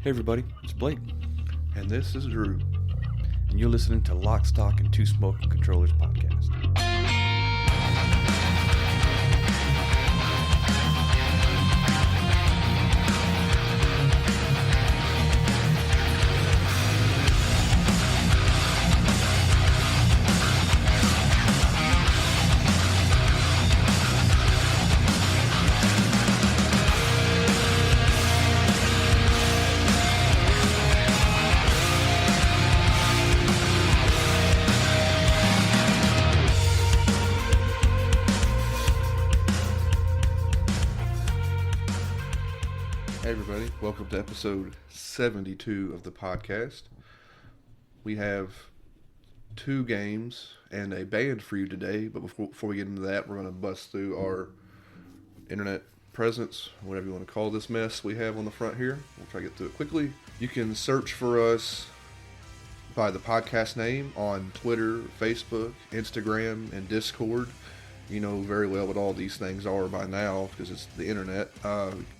Hey everybody, it's Blake, And this is Drew. and you're listening to Lock, Stock, and Two Smoking Controllers podcast. Hey everybody, welcome to episode 72 of the podcast. We have two games and a band for you today, but before we get into that, we're going to bust through our internet presence, whatever you want to call this mess we have on the front here. We'll try to get through it quickly. You can search for us by the podcast name on Twitter, Facebook, Instagram, and Discord. You know very well what all these things are by now because it's the internet.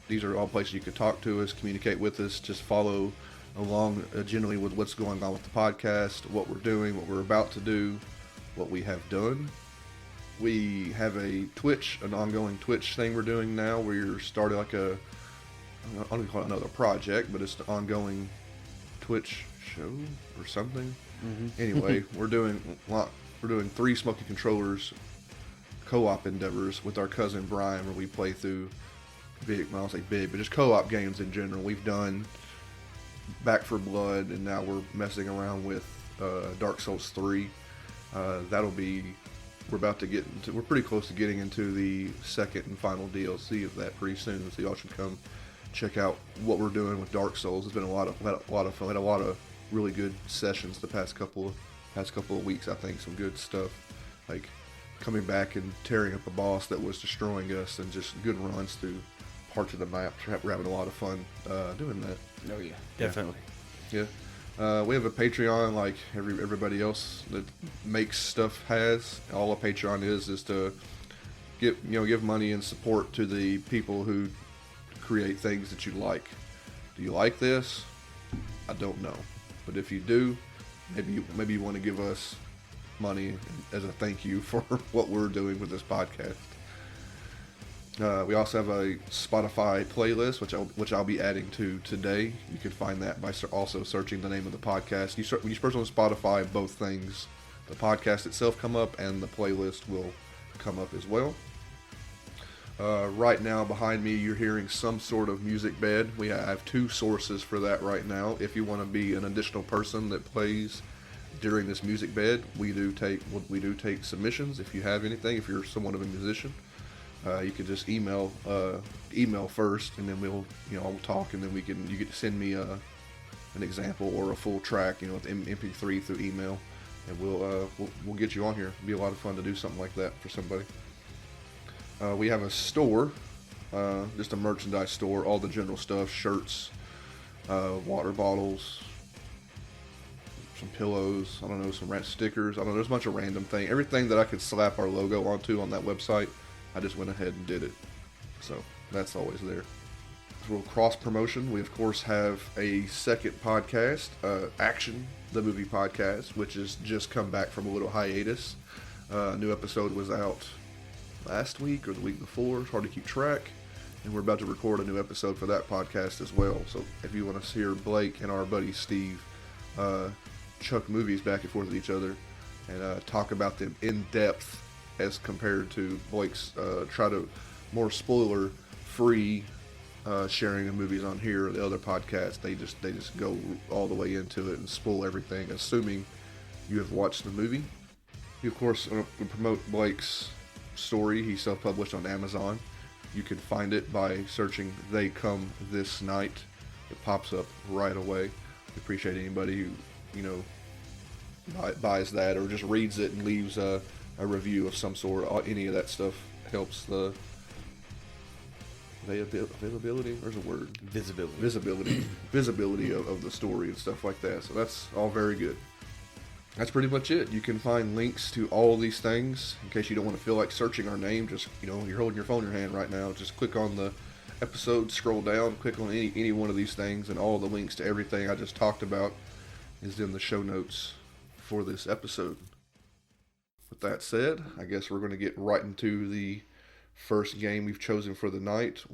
These are all places you can talk to us, communicate with us, just follow along generally with what's going on with the podcast, what we're doing, what we're about to do, what we have done. We have a Twitch, an ongoing Twitch thing we're doing now. We're starting like I don't want to call it another project, but it's an ongoing Twitch show or something. Anyway, we're doing three Smoky Controllers co-op endeavors with our cousin Brian, where we play through big, well, I don't say big, but just co-op games in general. We've done Back for Blood, and now we're messing around with Dark Souls 3. We're about to get into, we're pretty close to getting into the second and final DLC of that pretty soon, so y'all should come check out what we're doing with Dark Souls. It's been a lot of fun. We had a lot of really good sessions the past couple of weeks. I think some good stuff, like coming back and tearing up a boss that was destroying us, and just good runs through parts of the map. We're having a lot of fun doing that. Oh yeah, definitely. Yeah. We have a Patreon like everybody else that makes stuff has. All a Patreon is to give money and support to the people who create things that you like. Do you like this? I don't know, but if you do, maybe you want to give us money as a thank you for what we're doing with this podcast. We also have a Spotify playlist, which I'll be adding to today. You can find that by also searching the name of the podcast. When you search on Spotify, both things, the podcast itself come up and the playlist will come up as well. Right now behind me you're hearing some sort of music bed. We have two sources for that right now. If you want to be an additional person that plays during this music bed, we do take submissions. If you have anything, if you're somewhat of a musician, you can just email first, and then we'll talk, and then you get to send me an example or a full track, with MP3 through email, and we'll get you on here. It'll be a lot of fun to do something like that for somebody. We have a store, just a merchandise store, all the general stuff, shirts, water bottles, some pillows, I don't know, some stickers, I don't know, there's a bunch of random things. Everything that I could slap our logo onto on that website, I just went ahead and did it. So that's always there. A little cross promotion. We of course have a second podcast, Action, the movie podcast, which has just come back from a little hiatus. A new episode was out last week or the week before. It's hard to keep track. And we're about to record a new episode for that podcast as well. So if you want to hear Blake and our buddy Steve chuck movies back and forth with each other and talk about them in depth as compared to Blake's more spoiler free sharing of movies on here or the other podcasts, they just go all the way into it and spoil everything, assuming you have watched the movie. We of course promote Blake's story. He self-published on Amazon. You can find it by searching They Come This Night. It pops up right away. We appreciate anybody who buys that or just reads it and leaves a review of some sort. Any of that stuff helps the availability. There's a word. Visibility of the story and stuff like that. So that's all very good. That's pretty much it. You can find links to all these things in case you don't want to feel like searching our name. Just you're holding your phone in your hand right now. Just click on the episode, scroll down, click on any one of these things, and all the links to everything I just talked about is in the show notes for this episode. With that said, I guess we're going to get right into the first game we've chosen for the night.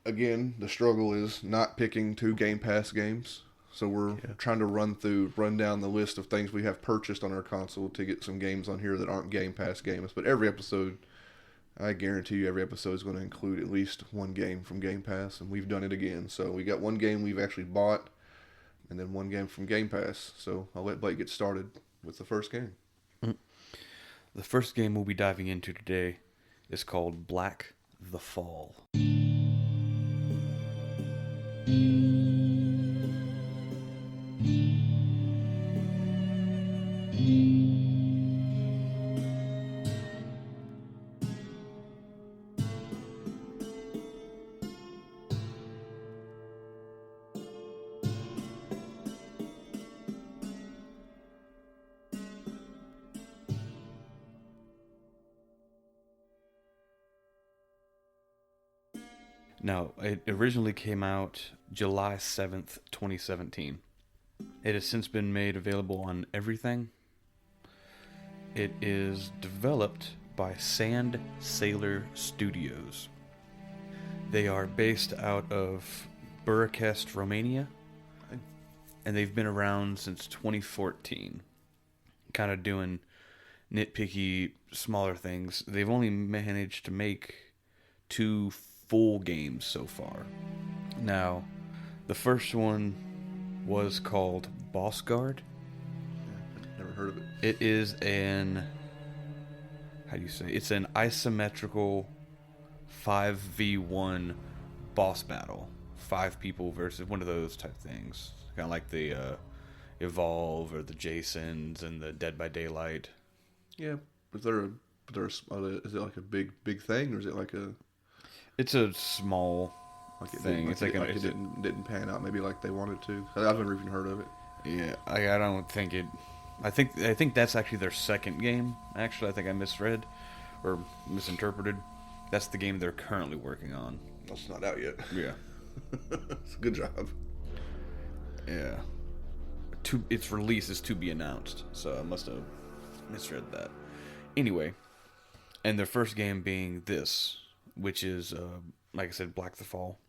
Again, the struggle is not picking 2 Game Pass games. So we're trying to run down the list of things we have purchased on our console to get some games on here that aren't Game Pass games. But every episode, I guarantee you every episode is going to include at least one game from Game Pass, and we've done it again. So we got one game we've actually bought, and then one game from Game Pass. So I'll let Blake get started with the first game. The first game we'll be diving into today is called Black the Fall. Now, it originally came out July 7th, 2017. It has since been made available on everything. It is developed by Sand Sailor Studios. They are based out of Bucharest, Romania, and they've been around since 2014, kind of doing nitpicky, smaller things. They've only managed to make 2 full games so far. Now, the first one was called Boss Guard. Never heard of it. It is an, it's an isometrical 5v1 boss battle. 5 people versus one of those type things. Kind of like the Evolve or the Jasons and the Dead by Daylight. Yeah, is it like a big thing, or is it like a... It's a small thing. It didn't pan out maybe like they wanted to. I've never even heard of it. Yeah, I don't think it... I think that's actually their second game. Actually, I think I misread or misinterpreted. That's the game they're currently working on. It's not out yet. Yeah. It's a good job. Yeah. Its release is to be announced, so I must have misread that. Anyway, and their first game being this, which is, like I said, Black the Fall.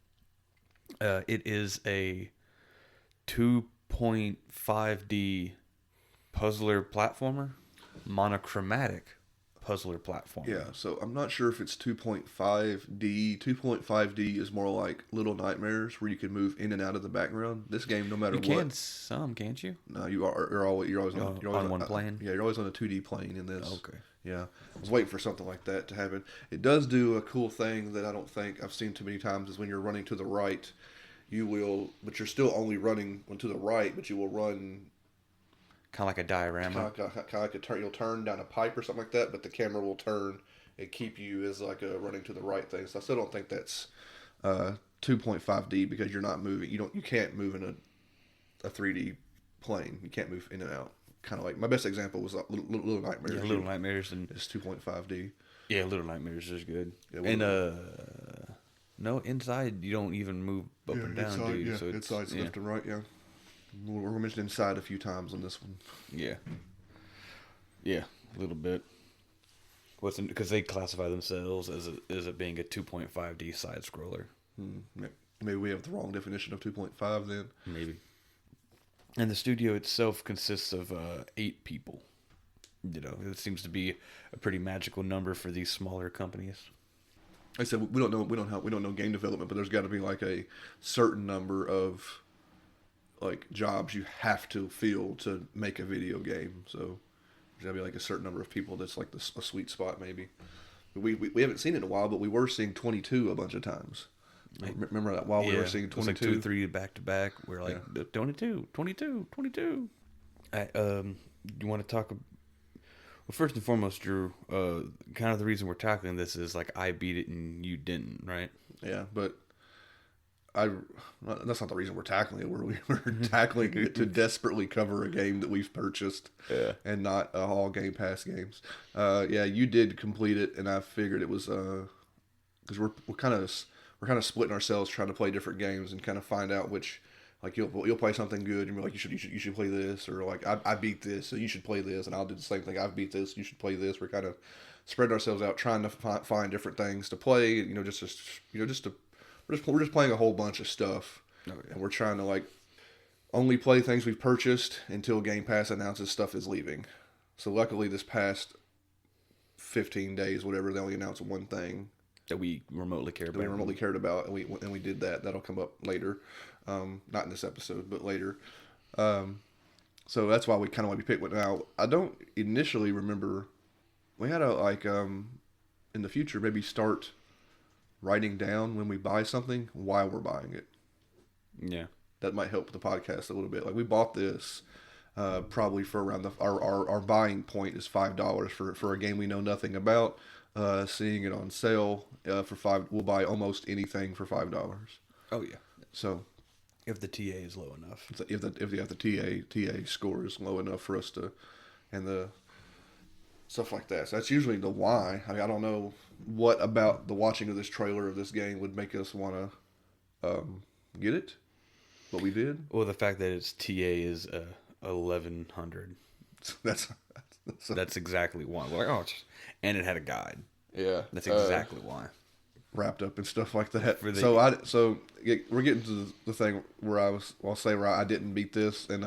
It is a 2.5D puzzler platformer, monochromatic puzzler platformer. Yeah, so I'm not sure if it's 2.5D. 2.5D is more like Little Nightmares, where you can move in and out of the background. This game, no matter what, you can some, can't you? No, you're always on one plane. Yeah, you're always on a 2D plane in this. Okay. Yeah, I was waiting for something like that to happen. It does do a cool thing that I don't think I've seen too many times, is when you're running to the right, but you're still only running to the right, but you will run kind of like a diorama. Kind of like a turn. You'll turn down a pipe or something like that, but the camera will turn and keep you as like a running to the right thing. So I still don't think that's 2.5D, because you're not moving. You can't move in a 3D plane. You can't move in and out. Kind of like my best example was Little Nightmares. Yeah, Little Nightmares, and it's 2.5D. Yeah, Little Nightmares is good. Yeah, and no, inside you don't even move up and down, inside, dude. Yeah, so it's left and right. Yeah, we're mentioned inside a few times on this one. Yeah, a little bit. Because they classify themselves as it being a 2.5D side scroller. Maybe we have the wrong definition of 2.5 then. Maybe. And the studio itself consists of 8 people. You know, it seems to be a pretty magical number for these smaller companies. Like I said, we don't know game development, but there's got to be like a certain number of like jobs you have to fill to make a video game. So there's got to be like a certain number of people that's like a sweet spot maybe. We haven't seen it in a while, but we were seing 22 a bunch of times. Remember that while we were seeing 22? It was like 2 or 3 back to back. We're like, 22. You want to talk? Well, first and foremost, Drew, kind of the reason we're tackling this is like I beat it and you didn't, right? Yeah, but that's not the reason we're tackling it. We're tackling it to desperately cover a game that we've purchased, and not all Game Pass games. You did complete it, and I figured it was because we're kind of splitting ourselves trying to play different games and kind of find out which. Like you'll play something good and you're like you should play this, or like I beat this so you should play this, and I'll do the same thing. I've beat this, you should play this. We're kind of spreading ourselves out trying to find different things to play. We're just playing a whole bunch of stuff, and we're trying to like only play things we've purchased until Game Pass announces stuff is leaving. So luckily this past 15 days, whatever, they only announced one thing that we remotely cared about, and we did that. That'll come up later. Not in this episode, but later. So that's why we kind of want to pick one. Now, I don't initially remember. We had in the future, maybe start writing down when we buy something, why we're buying it. Yeah. That might help the podcast a little bit. Like, we bought this probably for around our buying point is $5 for a game we know nothing about. Seeing it on sale for $5, we'll buy almost anything for $5. Oh, yeah. So... if the TA is low enough. If the TA score is low enough for us to, and the stuff like that. So that's usually the why. I mean, I don't know what about the watching of this trailer of this game would make us want to get it, but we did. Well, the fact that its TA is 1100. That's exactly why. Like, and it had a guide. Yeah, that's exactly why. Wrapped up and stuff like that. We're getting to the thing where I'll say where I didn't beat this, and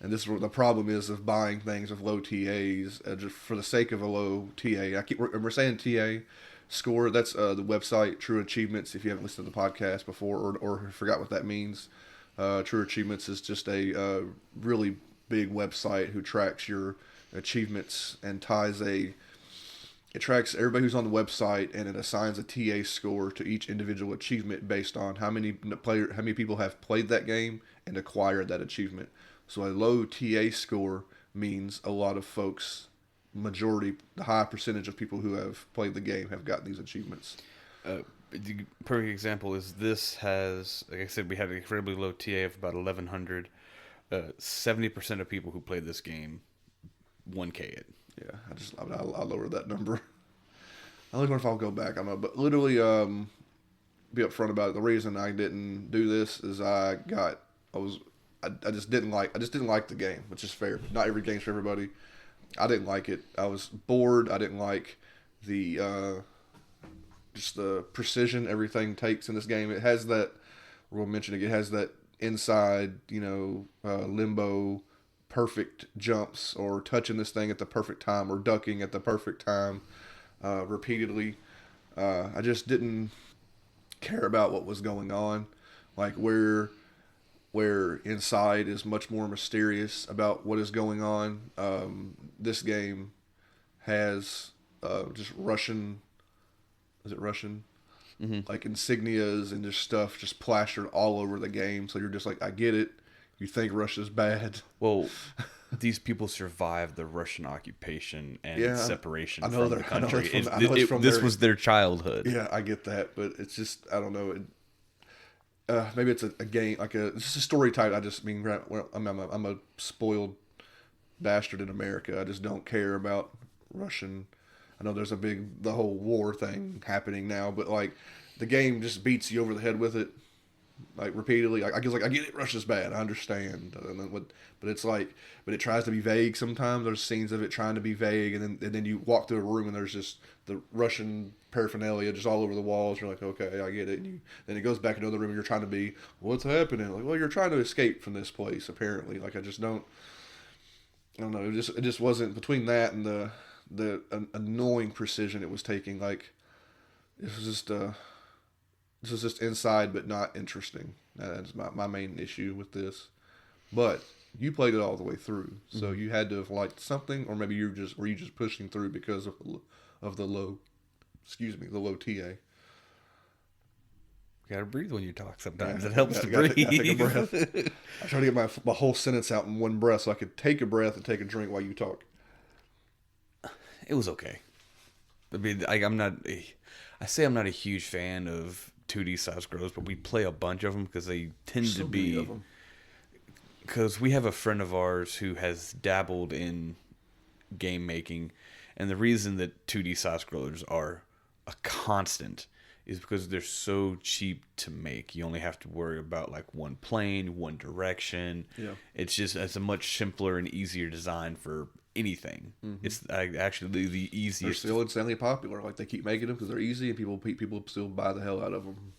this is the problem is of buying things with low TAs just for the sake of a low TA. We're saying TA score. That's the website True Achievements. If you haven't listened to the podcast before or forgot what that means, True Achievements is just a really big website who tracks your achievements and it tracks everybody who's on the website, and it assigns a TA score to each individual achievement based on how many people have played that game and acquired that achievement. So a low TA score means a lot of folks, the high percentage of people who have played the game have gotten these achievements. The perfect example is this has, like I said, we had an incredibly low TA of about 1100. 70% of people who played this game 1K it. Yeah, I lowered that number. I don't know if I'll go back. I don't know, but literally, be upfront about it. The reason I didn't do this is I just didn't like the game, which is fair. Not every game's for everybody. I didn't like it. I was bored. I didn't like the just the precision everything takes in this game. It has that. We'll mention it. It has that inside, limbo. Perfect jumps or touching this thing at the perfect time or ducking at the perfect time repeatedly. I just didn't care about what was going on, like where inside is much more mysterious about what is going on. This game has just Russian, is it Russian? Mm-hmm. Like insignias and just stuff just plastered all over the game, so you're just like, I get it. You think Russia's bad? Well, these people survived the Russian occupation and separation from the country. This was their childhood. Yeah, I get that, but it's just, I don't know. Maybe it's a game, it's just a story type. I just mean, I'm a spoiled bastard in America. I just don't care about Russian. I know there's the whole war thing happening now, but like the game just beats you over the head with it. Like repeatedly, I get it. Russia's bad. I understand, but it's like, but it tries to be vague. Sometimes there's scenes of it trying to be vague, and then you walk through a room and there's just the Russian paraphernalia just all over the walls. You're like, okay, I get it. And then it goes back into the room and you're trying to be, what's happening? Like, well, you're trying to escape from this place. Apparently, like I don't know. It just wasn't between that and the annoying precision it was taking. Like it was just. This is just inside, but not interesting. That's my main issue with this. But you played it all the way through, so you had to have liked something, or maybe were you just pushing through because of the low TA. You gotta breathe when you talk. Sometimes it helps to breathe. Take a breath. I try to get my whole sentence out in one breath, so I could take a breath and take a drink while you talk. It was okay. I mean, I'm not a huge fan of 2D side scrolls, but we play a bunch of them because they tend to be. Because we have a friend of ours who has dabbled in game making, and the reason that 2D side scrollers are a constant is because they're so cheap to make. You only have to worry about like one plane, one direction. Yeah. It's a much simpler and easier design for anything. Mm-hmm. It's actually the They're easiest. still insanely popular. Like they keep making them because they're easy, and people still buy the hell out of them.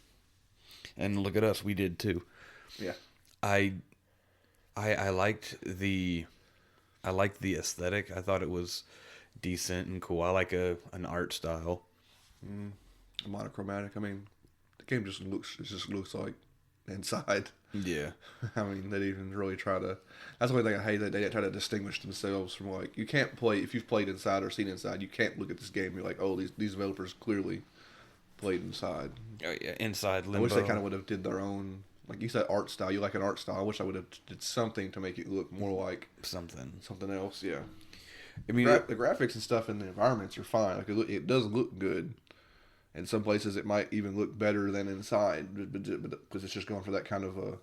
And look at us, we did too. Yeah. I liked the aesthetic. I thought it was decent and cool. I like an art style. Monochromatic. I mean, the game just looks like inside. Yeah. I mean, they didn't even really try to. That's the only thing I hate, that they didn't try to distinguish themselves from, like, you can't play, if you've played inside or seen inside, you can't look at this game and be like, oh, these developers clearly played inside. Oh yeah, inside Limbo. I wish they kind of would have did their own, like you said, art style. You like an art style. I wish I would have did something to make it look more like something else. Yeah. I mean, the graphics and stuff in the environments are fine. Like it does look good. In some places, it might even look better than inside, because it's just going for that kind of a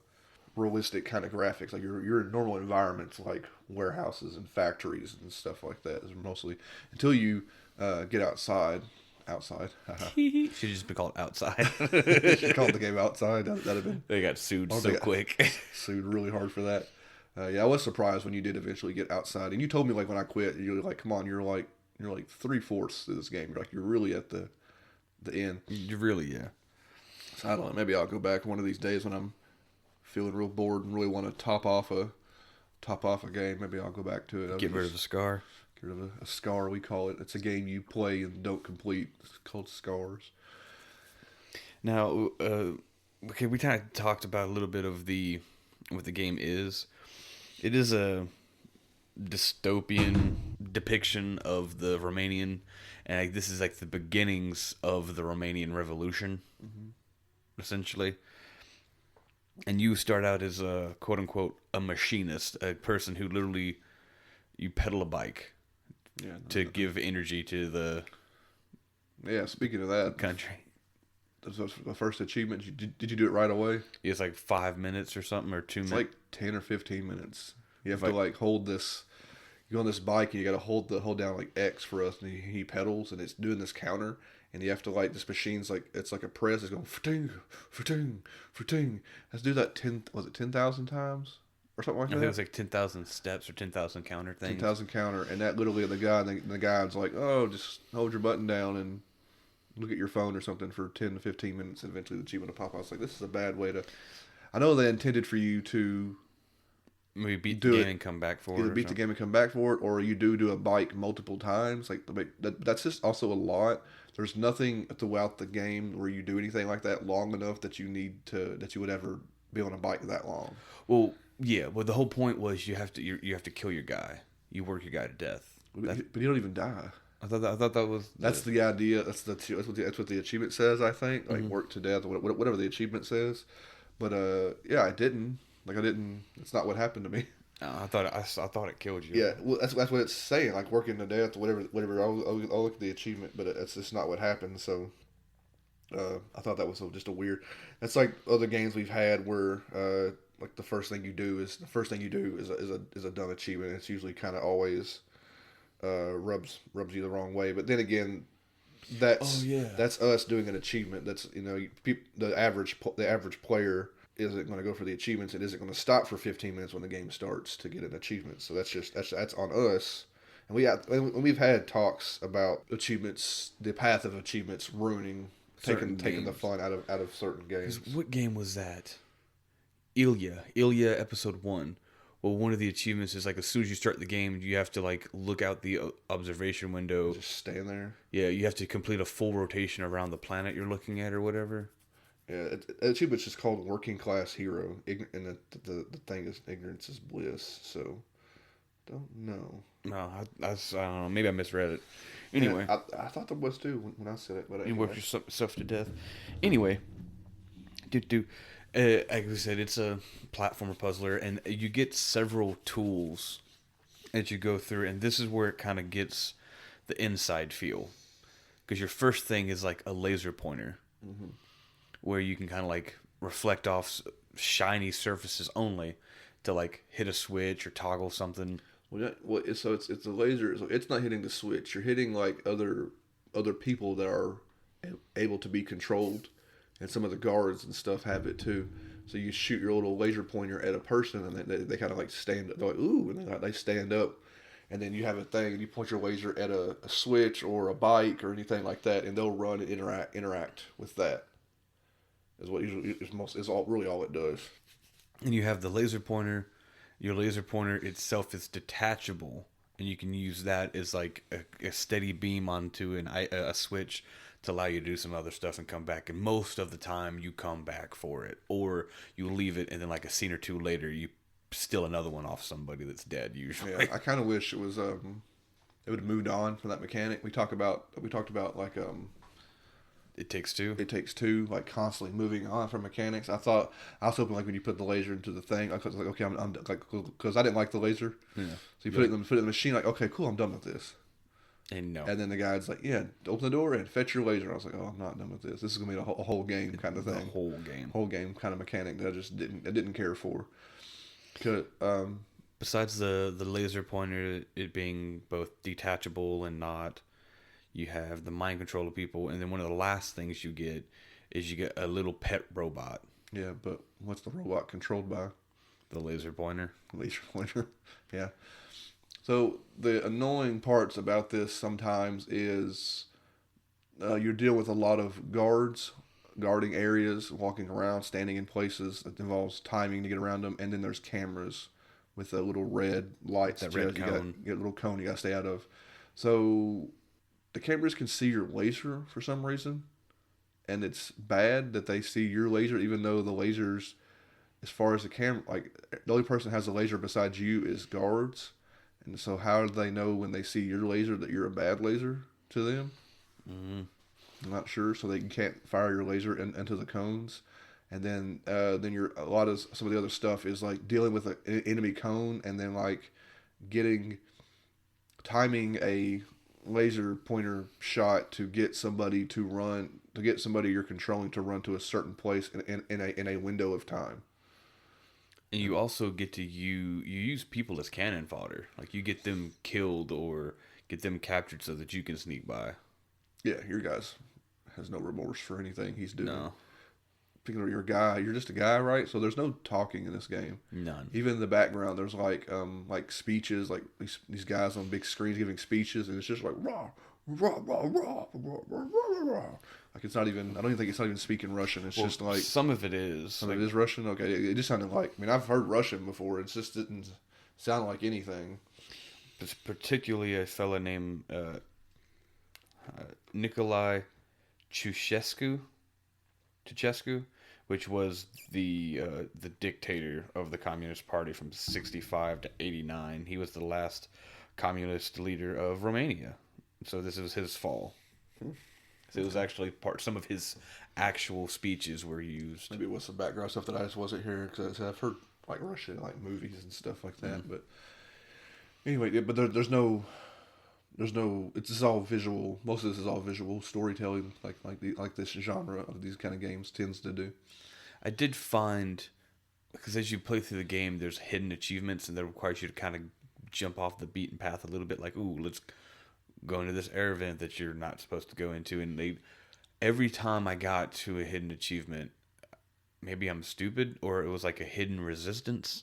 realistic kind of graphics. Like your normal environments, like warehouses and factories and stuff like that, is mostly until you get outside. Outside. should just be called Outside. Should call the game Outside. That'd have been. They got sued so quick. Sued really hard for that. Yeah, I was surprised when you did eventually get Outside, and you told me, like, when I quit, you were like, "Come on, you're like 3/4 of this game. You're really at the end." You really, yeah. So I don't know. Maybe I'll go back one of these days when I'm feeling real bored and really want to top off a game. Maybe I'll go back to it. Get rid of the scar. Get rid of a scar, we call it. It's a game you play and don't complete. It's called Scars. Now, okay, we kind of talked about a little bit of what the game is. It is a dystopian depiction of the Romanian, and like, this is like the beginnings of the Romanian Revolution, essentially. And you start out as a quote unquote a machinist, a person who literally you pedal a bike to give energy to the speaking of that country. The first achievement, did you do it right away? It's like 5 minutes or something, or 2 minutes. It's like 10 or 15 minutes. You have to like hold this. You go on this bike and you got to hold down like X for us, and he pedals and it's doing this counter, and you have to, like, this machine's like, it's like a press. It's going fa-ting, fa-ting, fa-ting. Let's do that 10,000 times or something like that. I think it was like 10,000 steps or 10,000 counter things. 10,000 counter, and that literally the guide's like, oh, just hold your button down and look at your phone or something for 10 to 15 minutes, and eventually the achievement will pop out. It's like, this is a bad way to. I know they intended for you to maybe beat the game and come back for it. Either beat the game and come back for it, or you do a bike multiple times. Like that's just also a lot. There's nothing throughout the game where you do anything like that long enough that you would ever be on a bike that long. Well, yeah. Well, the whole point was you have to kill your guy. You work your guy to death. But you don't even die. I thought that was. That's the idea. That's what the achievement says. I think, like, work to death, or whatever the achievement says. But yeah, I didn't. Like, I didn't. It's not what happened to me. I thought it killed you. Yeah, well, that's what it's saying. Like, working to death, whatever. I'll look at the achievement, but it's just not what happened. So, I thought that was just a weird. It's like other games we've had where, like, the first thing you do is a dumb achievement. It's usually kind of always, rubs you the wrong way. But then again, that's us doing an achievement. That's, the average player isn't going to go for the achievements. It isn't going to stop for 15 minutes when the game starts to get an achievement. So that's on us. And we've had talks about achievements, the path of achievements ruining, taking the fun out of certain games. What game was that? Ilya episode 1. Well, one of the achievements is, like, as soon as you start the game, you have to, like, look out the observation window. Just stand there. Yeah, you have to complete a full rotation around the planet you're looking at or whatever. Yeah, achievement's just called Working Class Hero, and the thing is, ignorance is bliss. So, don't know. No, I don't know. Maybe I misread it. Anyway, yeah, I thought there was too when I said it, but you work yourself to death. Anyway, like I said, it's a platformer puzzler, and you get several tools as you go through, and this is where it kind of gets the inside feel, because your first thing is like a laser pointer. Mm-hmm. Where you can kind of like reflect off shiny surfaces only to like hit a switch or toggle something. So it's a laser. So it's not hitting the switch. You're hitting like other people that are able to be controlled, and some of the guards and stuff have it too. So you shoot your little laser pointer at a person, and they kind of like stand up. They're like, ooh, and they stand up. And then you have a thing, and you point your laser at a switch or a bike or anything like that, and they'll run and interact with that. Is what usually is really all it does. And you have the laser pointer. Your laser pointer itself is detachable, and you can use that as like a steady beam onto a switch to allow you to do some other stuff and come back. And most of the time, you come back for it, or you leave it, and then like a scene or two later, you steal another one off somebody that's dead. Usually, yeah. I kind of wish it was it would have moved on from that mechanic. We talked about like It Takes Two. It Takes Two, like constantly moving on from mechanics. I was hoping like when you put the laser into the thing, I was like, okay, I'm like, because I didn't like the laser. Yeah. So you put it in the machine, like, okay, cool, I'm done with this. And no. And then the guy's like, yeah, open the door and fetch your laser. I was like, oh, I'm not done with this. This is gonna be a whole game kind of thing. Whole game kind of mechanic that I didn't care for. Besides the laser pointer, it being both detachable and not. You have the mind control of people, and then one of the last things you get is you get a little pet robot. Yeah, but what's the robot controlled by? The laser pointer. Laser pointer, yeah. So the annoying parts about this sometimes is you're dealing with a lot of guards, guarding areas, walking around, standing in places that involves timing to get around them, and then there's cameras with a little red lights. That red cone. You get a little cone you got to stay out of. So the cameras can see your laser for some reason, and it's bad that they see your laser, even though the lasers, as far as the camera, like the only person that has a laser besides you is guards, and so how do they know when they see your laser that you're a bad laser to them? Mm-hmm. I'm not sure, so they can't fire your laser into the cones, and then you're a lot of some of the other stuff is like dealing with an enemy cone, and then like timing a laser pointer shot to get somebody you're controlling to run to a certain place in a window of time. And you also get to you use people as cannon fodder. Like you get them killed or get them captured so that you can sneak by. Yeah, your guys has no remorse for anything he's doing. No. Speaking of your guy, you're just a guy, right? So there's no talking in this game. None. Even in the background, there's like speeches, like these guys on big screens giving speeches, and it's just like rah, rah, rah, rah, rah, rah, rah, rah. Like it's not even. I don't even think it's not even speaking Russian. It's just like some of it is. Some of it is Russian. Okay, it just sounded like. I mean, I've heard Russian before. It just didn't sound like anything. It's particularly a fella named Nikolai Ceausescu, which was the dictator of the Communist Party from 1965 to 1989. He was the last communist leader of Romania. So this was his fall. So it was actually some of his actual speeches were used. Maybe it was some background stuff that I just wasn't hearing because I've heard like Russian like movies and stuff like that. Mm-hmm. But anyway, but there's no. It's just all visual. Most of this is all visual storytelling, like this genre of these kind of games tends to do. I did find, because as you play through the game, there's hidden achievements, and that requires you to kind of jump off the beaten path a little bit. Like, ooh, let's go into this air event that you're not supposed to go into. And every time I got to a hidden achievement, maybe I'm stupid, or it was like a hidden resistance,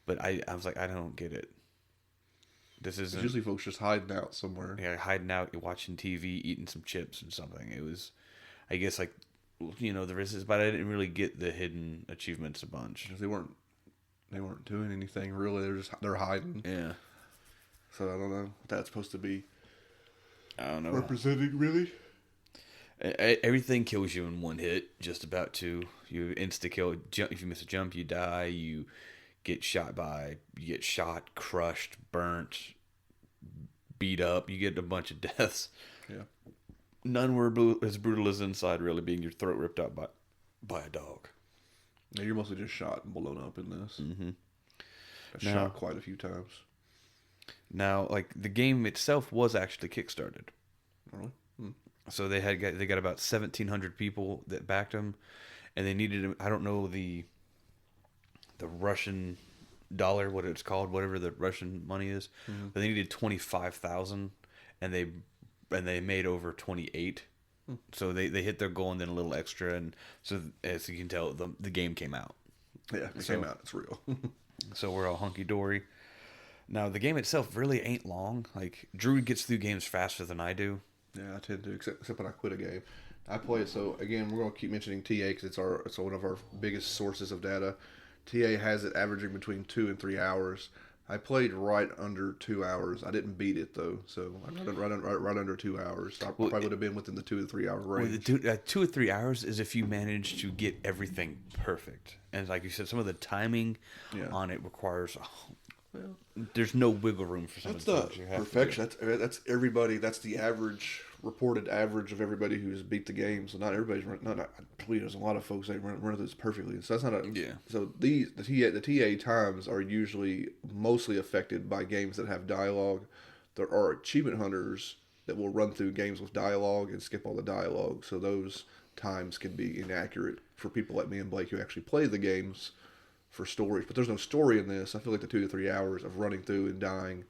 but I was like, I don't get it. This isn't. Usually folks just hiding out somewhere. Yeah, hiding out, watching TV, eating some chips and something. It was, I guess, like, the resistance, but I didn't really get the hidden achievements a bunch. They weren't doing anything really. They're hiding. Yeah. So I don't know what that's supposed to be. I don't know. Representing really. Everything kills you in one hit. Just about to. You insta kill. If you miss a jump, you die. You get shot, crushed, burnt, beat up. You get a bunch of deaths. Yeah. None were as brutal as inside, really, being your throat ripped out by a dog. Yeah, you're mostly just shot and blown up in this. Mm-hmm. Shot quite a few times. Now, like, the game itself was actually kickstarted. Really? So they got about 1,700 people that backed them, and they needed, I don't know the Russian dollar, what it's called, whatever the Russian money is, but they needed 25,000, and they made over 28. So they hit their goal and then a little extra, and so as you can tell, the game came out. Yeah, it came out. It's real. So we're all hunky dory. Now the game itself really ain't long. Like Drew gets through games faster than I do. Yeah, I tend to, except when I quit a game. I play it, so again, we're going to keep mentioning TA because it's one of our biggest sources of data. TA has it averaging between 2 and 3 hours. I played right under 2 hours. I didn't beat it though, so I right under 2 hours. I probably would have been within the 2 to 3 hour range. Well, 2 or 3 hours is if you manage to get everything perfect, and like you said, some of the timing on it requires. Well, there's no wiggle room for some of the things you have perfection. That's everybody. That's the average reported average of everybody who's beat the game. So not everybody's not. I believe there's a lot of folks that run this perfectly. So that's not a So the TA times are usually mostly affected by games that have dialogue. There are achievement hunters that will run through games with dialogue and skip all the dialogue. So those times can be inaccurate for people like me and Blake who actually play the games for stories, but there's no story in this. I feel like the 2 to 3 hours of running through and dying.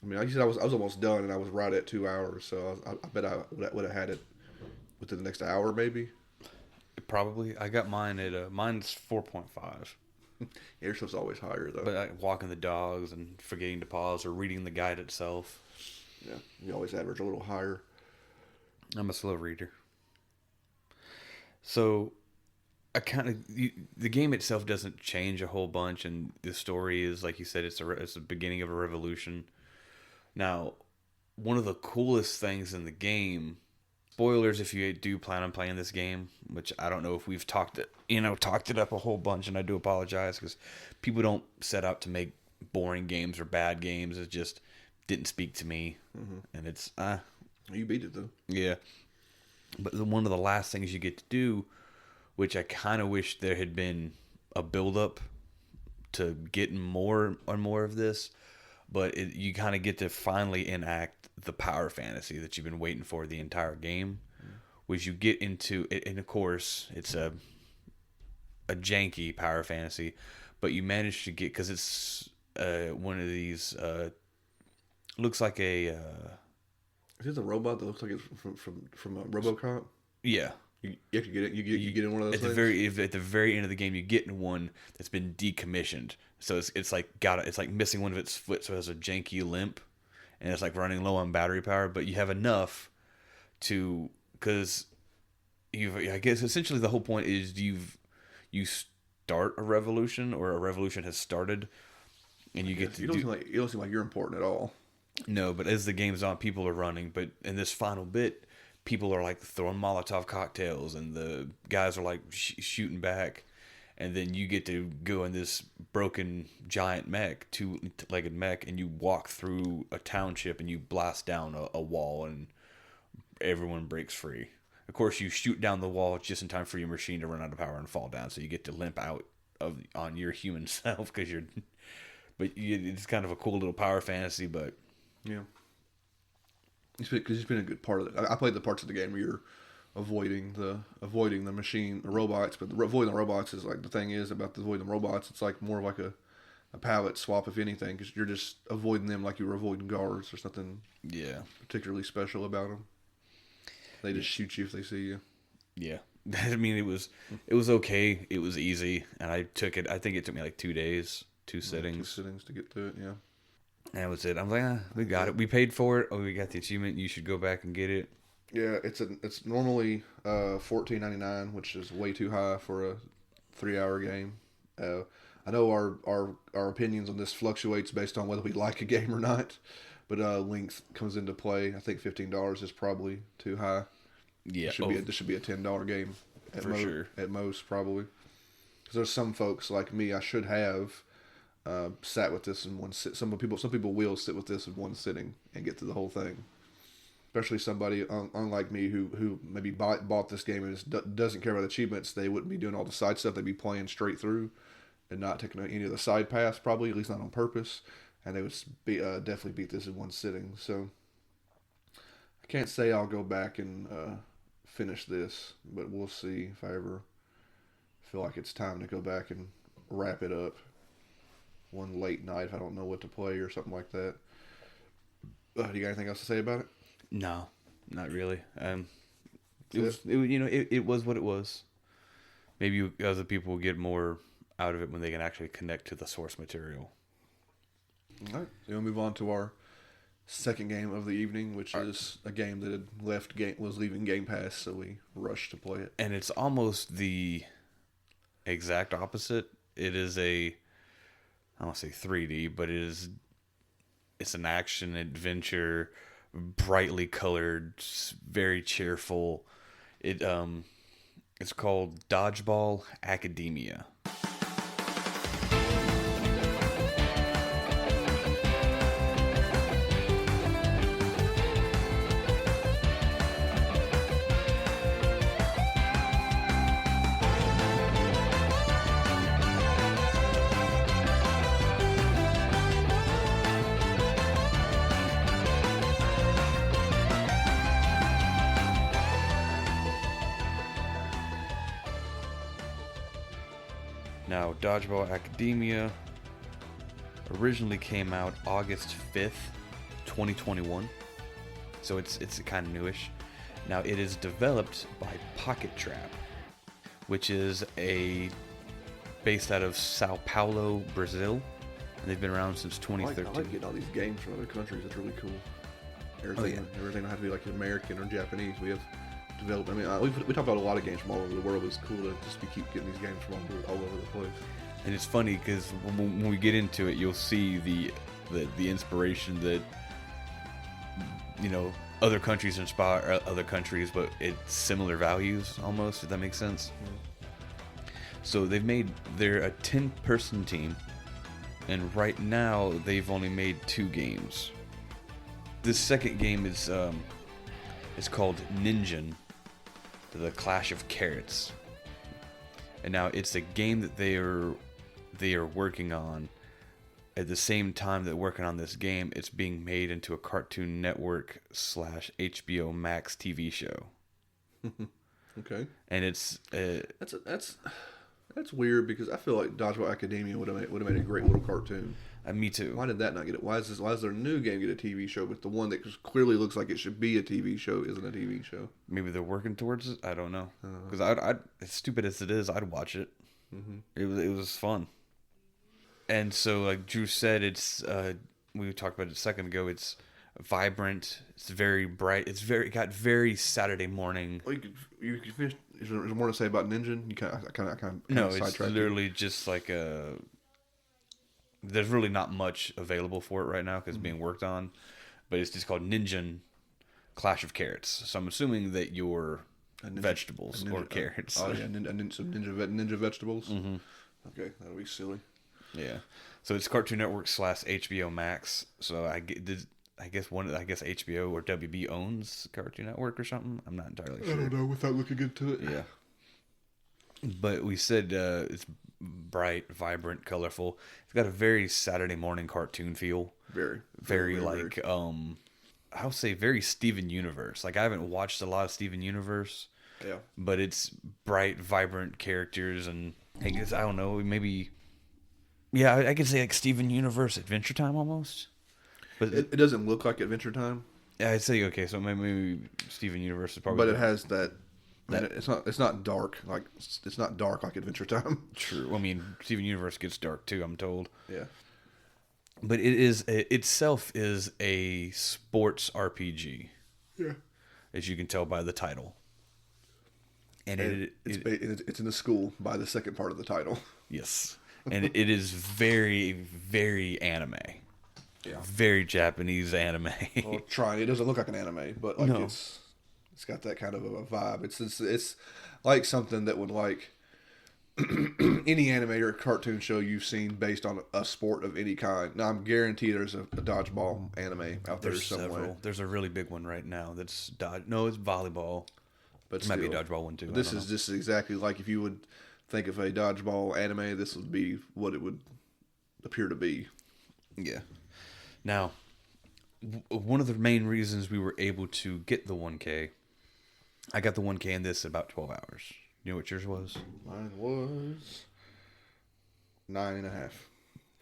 I mean, like you said, I was almost done, and I was right at 2 hours. So I bet I would have had it within the next hour, maybe. Probably. I got mine at mine's 4.5. Your stuff's always higher though. But like walking the dogs and forgetting to pause or reading the guide itself. Yeah, you always average a little higher. I'm a slow reader. So I kind of the game itself doesn't change a whole bunch, and the story is like you said, it's the beginning of a revolution. Now, one of the coolest things in the game, spoilers if you do plan on playing this game, which I don't know if we've talked it up a whole bunch, and I do apologize because people don't set out to make boring games or bad games. It just didn't speak to me, and it's you beat it though. Yeah, but one of the last things you get to do, which I kind of wish there had been a build-up to getting more and more of this, but you kind of get to finally enact the power fantasy that you've been waiting for the entire game, which you get into it, and of course it's a janky power fantasy, but you manage to get, because it's one of these looks like a is it the robot that looks like it's from RoboCop? Yeah. You have to get it. You get in one of those at the very end of the game. You get in one that's been decommissioned, so it's like missing one of its foot, so it has a janky limp, and it's like running low on battery power. But you have enough because I guess essentially the whole point is you start a revolution, or a revolution has started, and you get to you don't seem like you're important at all. No, but as the game's on, people are running. But in this final bit, people are like throwing Molotov cocktails, and the guys are like shooting back, and then you get to go in this broken giant mech, two-legged mech, and you walk through a township, and you blast down a wall, and everyone breaks free. Of course, you shoot down the wall just in time for your machine to run out of power and fall down, so you get to limp out on your human self because you're. But it's kind of a cool little power fantasy, but yeah. Because it's been a good part of it. I played the parts of the game where you're avoiding the machine, the robots, but avoiding the robots is like the thing is about avoiding the robots. It's like more like a palette swap, if anything, because you're just avoiding them like you were avoiding guards. There's nothing particularly special about them. They just shoot you if they see you. Yeah, I mean it was okay. It was easy, and I took it. I think it took me like 2 days, two sittings to get through it. Yeah. And that was it. I'm like, we got it. We paid for it. Oh, we got the achievement. You should go back and get it. Yeah, it's normally $14.99, which is way too high for a 3-hour game. I know our opinions on this fluctuates based on whether we like a game or not, but length comes into play. I think $15 is probably too high. Yeah, this should be a $10 game sure. At most, probably. Because there's some folks like me. I should have. Sat with this in one sit. Some people will sit with this in one sitting and get through the whole thing. Especially somebody unlike me who maybe bought this game and doesn't care about achievements. They wouldn't be doing all the side stuff. They'd be playing straight through and not taking any of the side paths, probably, at least not on purpose. And they would definitely beat this in one sitting. So I can't say I'll go back and finish this, but we'll see if I ever feel like it's time to go back and wrap it up. One late night if I don't know what to play or something like that. Do you got anything else to say about it? No, not really. It was what it was. Maybe other people will get more out of it when they can actually connect to the source material. All right. So we'll move on to our second game of the evening, which is a game that was leaving Game Pass, so we rushed to play it. And it's almost the exact opposite. It is I don't want to say 3D, but it's an action adventure, brightly colored, very cheerful. It's called Dodgeball Academia. Now, Dodgeball Academia originally came out August 5th, 2021. So it's kind of newish. Now, it is developed by Pocket Trap, which is based out of Sao Paulo, Brazil. And they've been around since 2013. I like getting all these games from other countries. It's really cool. Everything don't have to be like American or Japanese. We have developed. I mean, we talk about a lot of games from all over the world. It's cool to just keep getting these games from all over the place. And it's funny because when we get into it, you'll see the inspiration that other countries inspire other countries, but it's similar values almost. If that makes sense. Mm-hmm. So they're a 10-person team, and right now they've only made 2 games. This second game is it's called Ninja, the Clash of Carrots. And now it's a game that they are working on. At the same time that they're working on this game, it's being made into a Cartoon Network / HBO Max TV show. Okay. And it's that's weird because I feel like Dodgeball Academia would have made a great little cartoon. Me too. Why did that not get it? Why is their new game get a TV show, but the one that clearly looks like it should be a TV show isn't a TV show? Maybe they're working towards it. I don't know. Because I'd as stupid as it is, I'd watch it. Mm-hmm. It was fun. And so, like Drew said, it's we talked about it a second ago. It's vibrant. It's very bright. Got very Saturday morning. Well, you finish. Is there more to say about Ninja? You kind of no. It's literally just like there's really not much available for it right now because it's being worked on, but it's just called Ninja Clash of Carrots. So I'm assuming that you're vegetables or carrots. Oh yeah, ninja vegetables. Mm-hmm. Okay, that'll be silly. Yeah, so it's Cartoon Network / HBO Max. So I guess HBO or WB owns Cartoon Network or something. I'm not entirely sure. I don't know without looking into it. Yeah, but we said it's bright, vibrant, colorful. It's got a very Saturday morning cartoon feel. Very like I'll say very Steven Universe. Like I haven't watched a lot of Steven Universe. Yeah, but it's bright, vibrant characters, and I guess I don't know, maybe. Yeah, I could say like Steven Universe Adventure Time almost. But it doesn't look like Adventure Time. Yeah, I'd say okay. So maybe Steven Universe is probably. But it has that. It's not dark like Adventure Time. True. I mean, Steven Universe gets dark too. I'm told. Yeah. But itself is a sports RPG. Yeah. As you can tell by the title. And it's in the school by the second part of the title. Yes. And it is very, very anime. Yeah. Very Japanese anime. Well, trying. It doesn't look like an anime, but like no. It's got that kind of a vibe. It's like something that would like any anime or cartoon show you've seen based on a sport of any kind. Now, I'm guaranteed there's a dodgeball anime out there somewhere. Several. There's a really big one right now that's No, it's volleyball. But it might be a dodgeball one too. This is just exactly like if you would think of a dodgeball anime, this would be what it would appear to be. Yeah. Now, one of the main reasons we were able to get the 1K, I got the 1K in this in about 12 hours. You know what yours was? Mine was 9.5.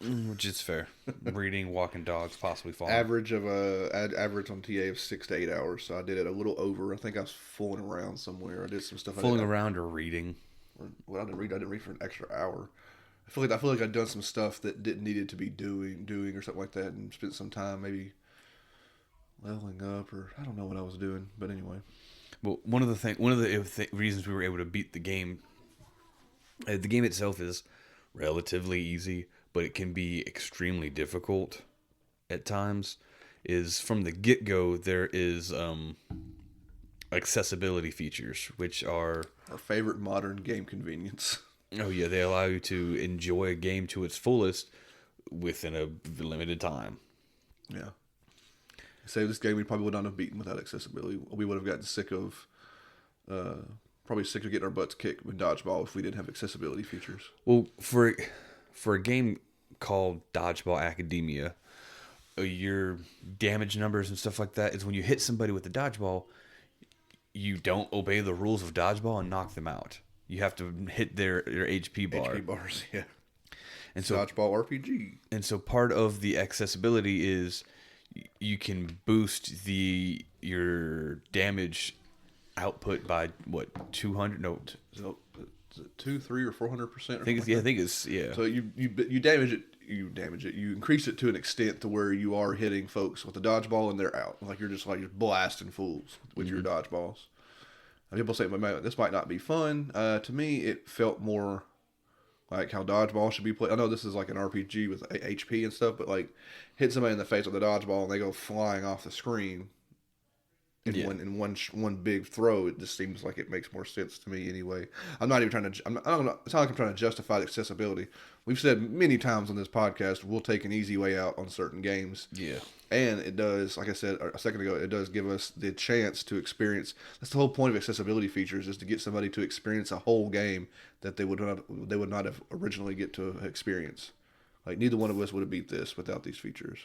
Which is fair. Reading, walking dogs, possibly falling. Average on TA of 6 to 8 hours. So I did it a little over. I think I was fooling around somewhere. I did some stuff. Fooling around or reading. Well, I didn't read. I didn't read for an extra hour. I feel like I'd done some stuff that didn't needed to be doing or something like that, and spent some time maybe leveling up, or I don't know what I was doing. But anyway. Well, one of the reasons we were able to beat the game itself is relatively easy, but it can be extremely difficult at times. Is from the get-go there is accessibility features, which are our favorite modern game convenience. Oh yeah, they allow you to enjoy a game to its fullest within a limited time. Yeah. Say this game we probably would not have beaten without accessibility. We would have gotten probably sick of getting our butts kicked with Dodgeball if we didn't have accessibility features. Well, for a game called Dodgeball Academia, your damage numbers and stuff like that is when you hit somebody with the dodgeball, you don't obey the rules of dodgeball and knock them out. You have to hit their HP bar. HP bars, yeah. And so Dodgeball RPG. And so part of the accessibility is you can boost your damage output by what 200? No, so 2, 3, or 400%. I think it's yeah. So you damage it. You increase it to an extent to where you are hitting folks with the dodgeball and they're out. Like you're blasting fools with your dodgeballs. People say, this might not be fun. To me, it felt more like how dodgeball should be played. I know this is like an RPG with HP and stuff, but like hit somebody in the face with a dodgeball and they go flying off the screen in one big throw. It just seems like it makes more sense to me anyway. I'm not even trying to. I don't know. It's not like I'm trying to justify the accessibility. We've said many times on this podcast we'll take an easy way out on certain games. Yeah. And it does, like I said a second ago, it does give us the chance to experience. That's the whole point of accessibility features, is to get somebody to experience a whole game that they would not have originally get to experience. Like neither one of us would have beat this without these features.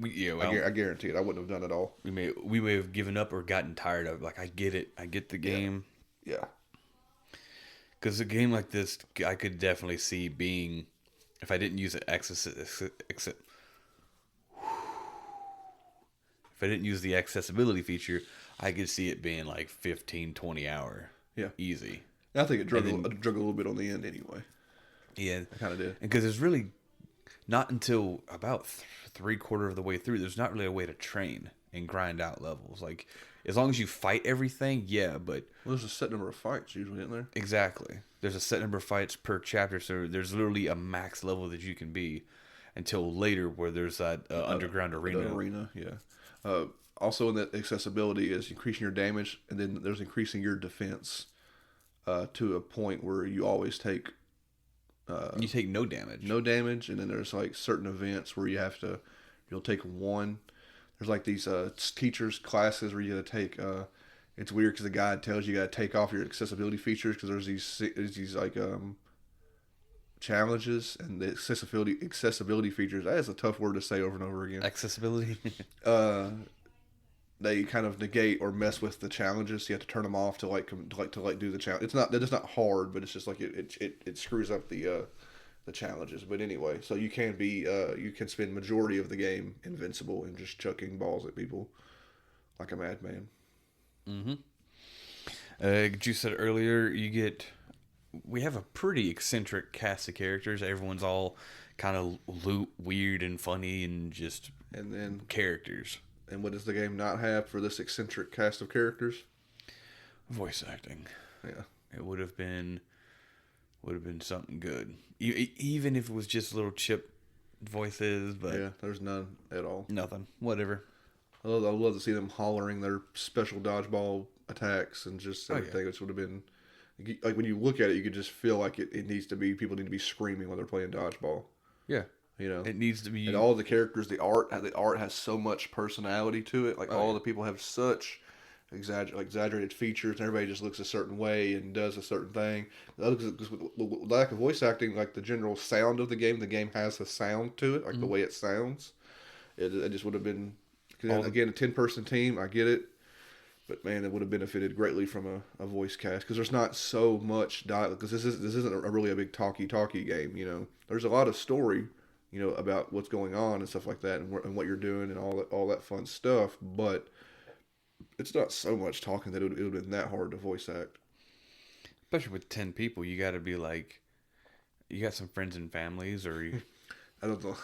I guarantee it. I wouldn't have done it all. We may have given up or gotten tired of. Like I get it. I get the game. Yeah. Because a game like this, I could definitely see being, if I didn't use it, if I didn't use the accessibility feature, I could see it being like 15, 20 hour. Yeah. Easy. I think it drug a little bit on the end anyway. Yeah. I kind of did. And because there's really not until about 3/4 of the way through, there's not really a way to train and grind out levels. Like, as long as you fight everything, yeah, but... Well, there's a set number of fights usually, isn't there? Exactly. There's a set number of fights per chapter, so there's literally a max level that you can be until later where there's that underground arena. The arena, yeah. Also in that accessibility is increasing your damage, and then there's increasing your defense to a point where you always take... you take no damage. No damage, and then there's like certain events where you'll take one. There's like these teachers classes where you got to take. It's weird because the guide tells you got to take off your accessibility features because there's these like challenges, and the accessibility features. That is a tough word to say over and over again. Accessibility. They kind of negate or mess with the challenges. So you have to turn them off to do the challenge. It's not hard, but it's just like it screws up the challenges. But anyway, so you can spend majority of the game invincible and just chucking balls at people like a madman. Mm-hmm. You said earlier we have a pretty eccentric cast of characters. Everyone's all kind of weird and funny and then characters. And what does the game not have for this eccentric cast of characters? Voice acting. Yeah, it would have been something good. Even if it was just little chip voices, but yeah, there's none at all. Nothing. Whatever. I'd love to see them hollering their special dodgeball attacks and just everything. Which would have been like when you look at it, you could just feel like it needs to be. People need to be screaming when they're playing dodgeball. Yeah. You know, it needs to be. And all the characters, the art has so much personality to it. Like all the people have such exaggerated features, and everybody just looks a certain way and does a certain thing. With lack of voice acting, like the general sound of the game has a sound to it, like the way it sounds. It just would have been, again, a 10-person team. I get it, but man, it would have benefited greatly from a voice cast because there's not so much dialogue. Because this isn't really a big talky game. You know, there's a lot of story about what's going on and stuff like that, and what you're doing and all that fun stuff. But it's not so much talking that it would have been that hard to voice act. Especially with 10 people, you got to be like, you got some friends and families, or you... I don't know.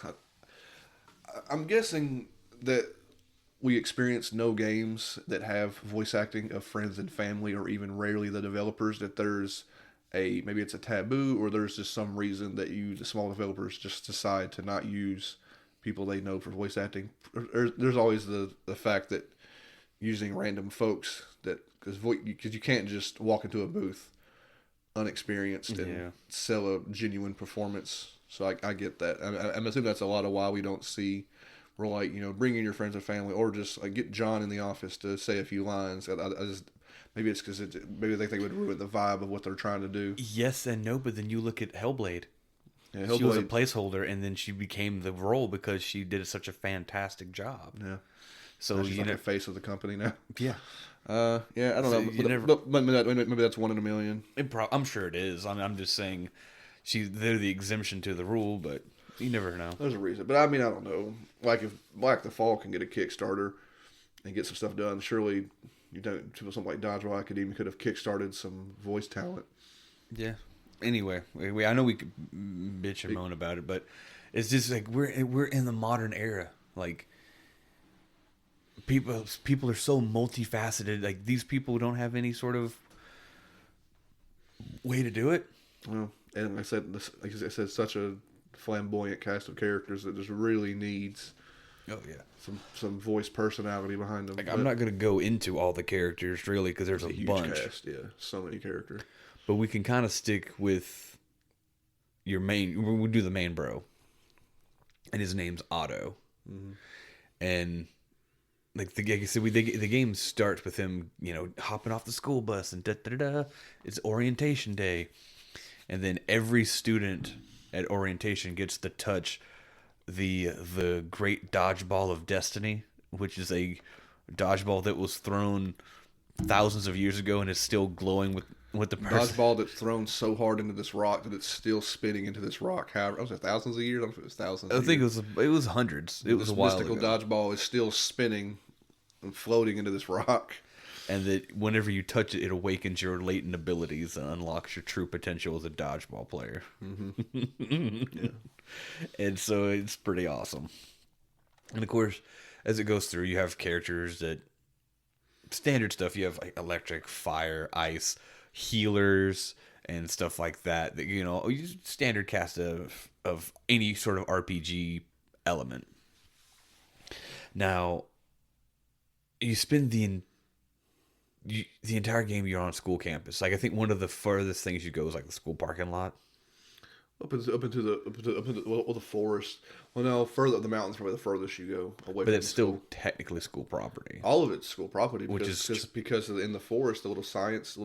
I'm guessing that we experience no games that have voice acting of friends and family, or even rarely the developers, that there's maybe it's a taboo, or there's just some reason that the small developers just decide to not use people they know for voice acting. There's always the fact that using random folks, that because you can't just walk into a booth unexperienced and sell a genuine performance. So I get that. I'm assuming that's a lot of why we don't see. We're like, bring in your friends and family, or just like get John in the office to say a few lines. I just maybe it's because maybe they think it would ruin the vibe of what they're trying to do. Yes and no, but then you look at Hellblade. Yeah, Hellblade. She was a placeholder, and then she became the role because she did such a fantastic job. Yeah. So she's like the face of the company now. Yeah. Yeah, I don't know. But maybe that's one in a million. I'm sure it is. I'm just saying, they're the exemption to the rule, but you never know. There's a reason, but I mean, I don't know. Like if Black the Fall can get a Kickstarter and get some stuff done, surely something like Dodgeball Academia could have kickstarted some voice talent. Yeah. Anyway, I know we could bitch and moan about it, but it's just like we're in the modern era. Like people are so multifaceted. Like these people don't have any sort of way to do it. Well, and like I said, such a flamboyant cast of characters that just really needs. Oh yeah, some voice personality behind them. Like I'm not gonna go into all the characters really because there's a huge bunch. Cast, yeah, so many characters. But we can kind of stick with your main. We do the main bro, and his name's Otto, and like the game starts with him, hopping off the school bus and it's orientation day, and then every student at orientation gets to touch the great dodgeball of destiny, which is a dodgeball that was thrown thousands of years ago and is still glowing with the person. Dodgeball that's thrown so hard into this rock that it's still spinning into this rock. However, was it thousands of years? I don't know if it was thousands. I think it was hundreds. It was a while ago. Mystical dodgeball is still spinning and floating into this rock. And that whenever you touch it, it awakens your latent abilities and unlocks your true potential as a dodgeball player. Yeah. And so it's pretty awesome. And of course, as it goes through, you have characters that standard stuff. You have like electric, fire, ice, healers, and stuff like that. That standard cast of any sort of RPG element. Now, you spend the entire game you're on a school campus. Like I think one of the furthest things you go is like the school parking lot. Up into the forest. Well, no, further the mountains probably the furthest you go away. But it's still technically school property. All of it's school property, because in the forest, the little science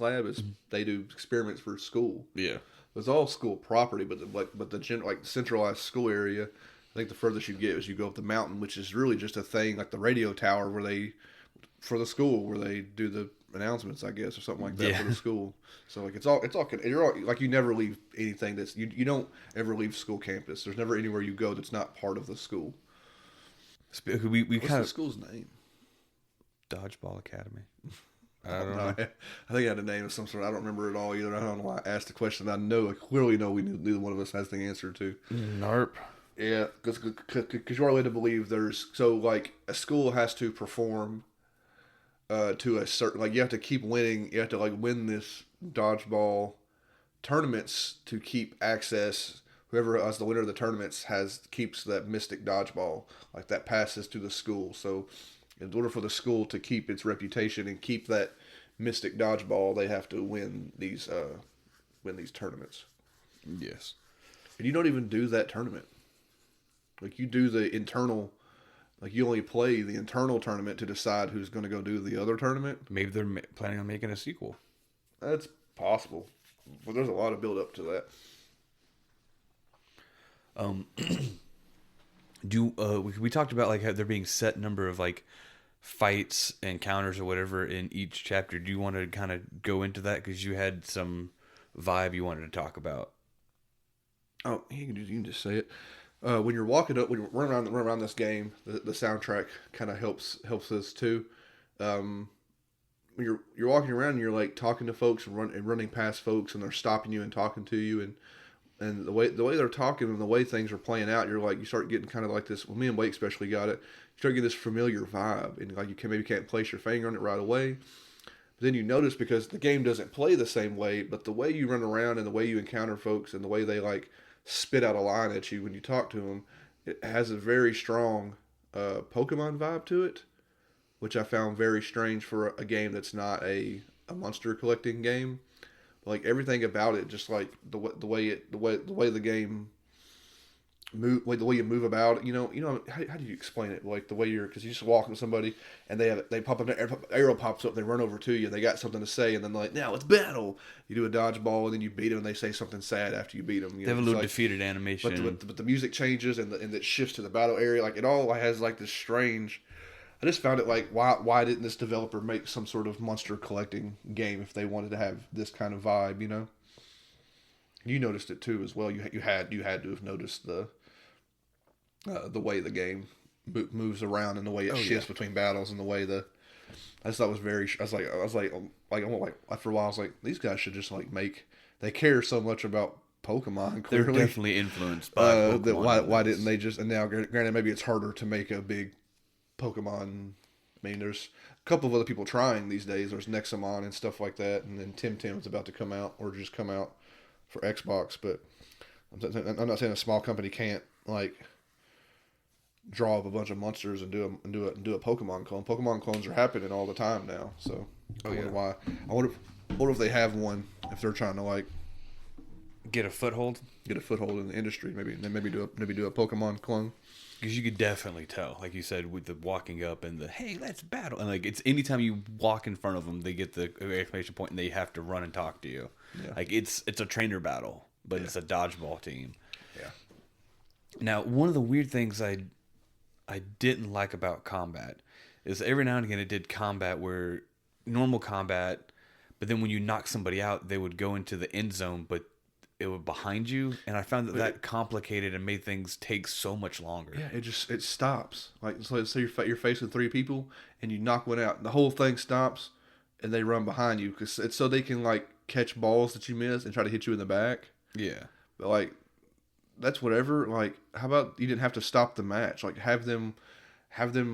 lab is they do experiments for school. Yeah, it's all school property, but the centralized school area. I think the furthest you get is you go up the mountain, which is really just a thing like the radio tower for the school where they do the announcements, I guess, or something like that for the school. So like it's all you're all, like you never leave anything that's you don't ever leave school campus. There's never anywhere you go that's not part of the school. What's the school's name? Dodgeball Academy. I don't know. I think it had a name of some sort. I don't remember it all either. I don't know why I asked the question. I clearly know neither one of us has the answer to. Nope. Yeah, because you are led to believe like a school has to perform to a certain, like you have to keep winning. You have to like win this dodgeball tournaments to keep access. Whoever is the winner of the tournaments keeps that mystic dodgeball, like that passes to the school. So in order for the school to keep its reputation and keep that mystic dodgeball, they have to win these tournaments. Yes. And you don't even do that tournament. Like you do the internal, like you only play the internal tournament to decide who's going to go do the other tournament. Maybe they're planning on making a sequel. That's possible, but there's a lot of build up to that. We talked about like how there being set number of like fights and counters or whatever in each chapter. Do you want to kind of go into that because you had some vibe you wanted to talk about? Oh, you can just say it. When you're walking up, when you're running around this game, the soundtrack kind of helps us too. When you're walking around and you're like talking to folks and running past folks and they're stopping you and talking to you and the way they're talking and the way things are playing out, you start getting kind of like this. Well, me and Blake especially got it. You start getting this familiar vibe, and like maybe can't place your finger on it right away. But then you notice because the game doesn't play the same way, but the way you run around and the way you encounter folks and the way they like spit out a line at you when you talk to them, it has a very strong Pokemon vibe to it, which I found very strange for a game that's not a monster collecting game. Like everything about it, just like the way the game move, like the way you move about it. How do you explain it? Like the way because you just walk with somebody and they pop up, arrow pops up, they run over to you, and they got something to say, and then they're like, now let's battle. You do a dodgeball, and then you beat them, and they say something sad after you beat them. They have a little defeated animation, but the music changes and it shifts to the battle area. Like it all has like this strange. I just found it like why didn't this developer make some sort of monster collecting game if they wanted to have this kind of vibe, You noticed it too as well. You had to have noticed the way the game moves around and the way it shifts between battles and the way I just thought it was very. I was like after a while I was like, these guys should just like they care so much about Pokemon. Clearly. They're definitely influenced by Pokemon. Why didn't they just? And now, granted, maybe it's harder to make a big Pokemon. I mean, there's a couple of other people trying these days. There's Nexamon and stuff like that, and then Temtem's about to come out or just come out for Xbox. But I'm not saying a small company can't like draw up a bunch of monsters and do a Pokemon clone. Pokemon clones are happening all the time now. So I wonder why. I wonder if they have one if they're trying to like get a foothold in the industry. Maybe do a Pokemon clone. Because you could definitely tell, like you said, with the walking up and the hey, let's battle, and like it's anytime you walk in front of them, they get the exclamation point and they have to run and talk to you. Yeah. Like it's a trainer battle, but it's a dodgeball team. Yeah. Now, one of the weird things I didn't like about combat is every now and again it did combat where normal combat, but then when you knock somebody out, they would go into the end zone, but it was behind you, and I found that complicated and made things take so much longer. Yeah, it stops. Like, so let's say you're facing three people, and you knock one out, and the whole thing stops, and they run behind you, because it's so they can, like, catch balls that you miss and try to hit you in the back. Yeah. But, like, that's whatever. Like, how about you didn't have to stop the match? Like, have them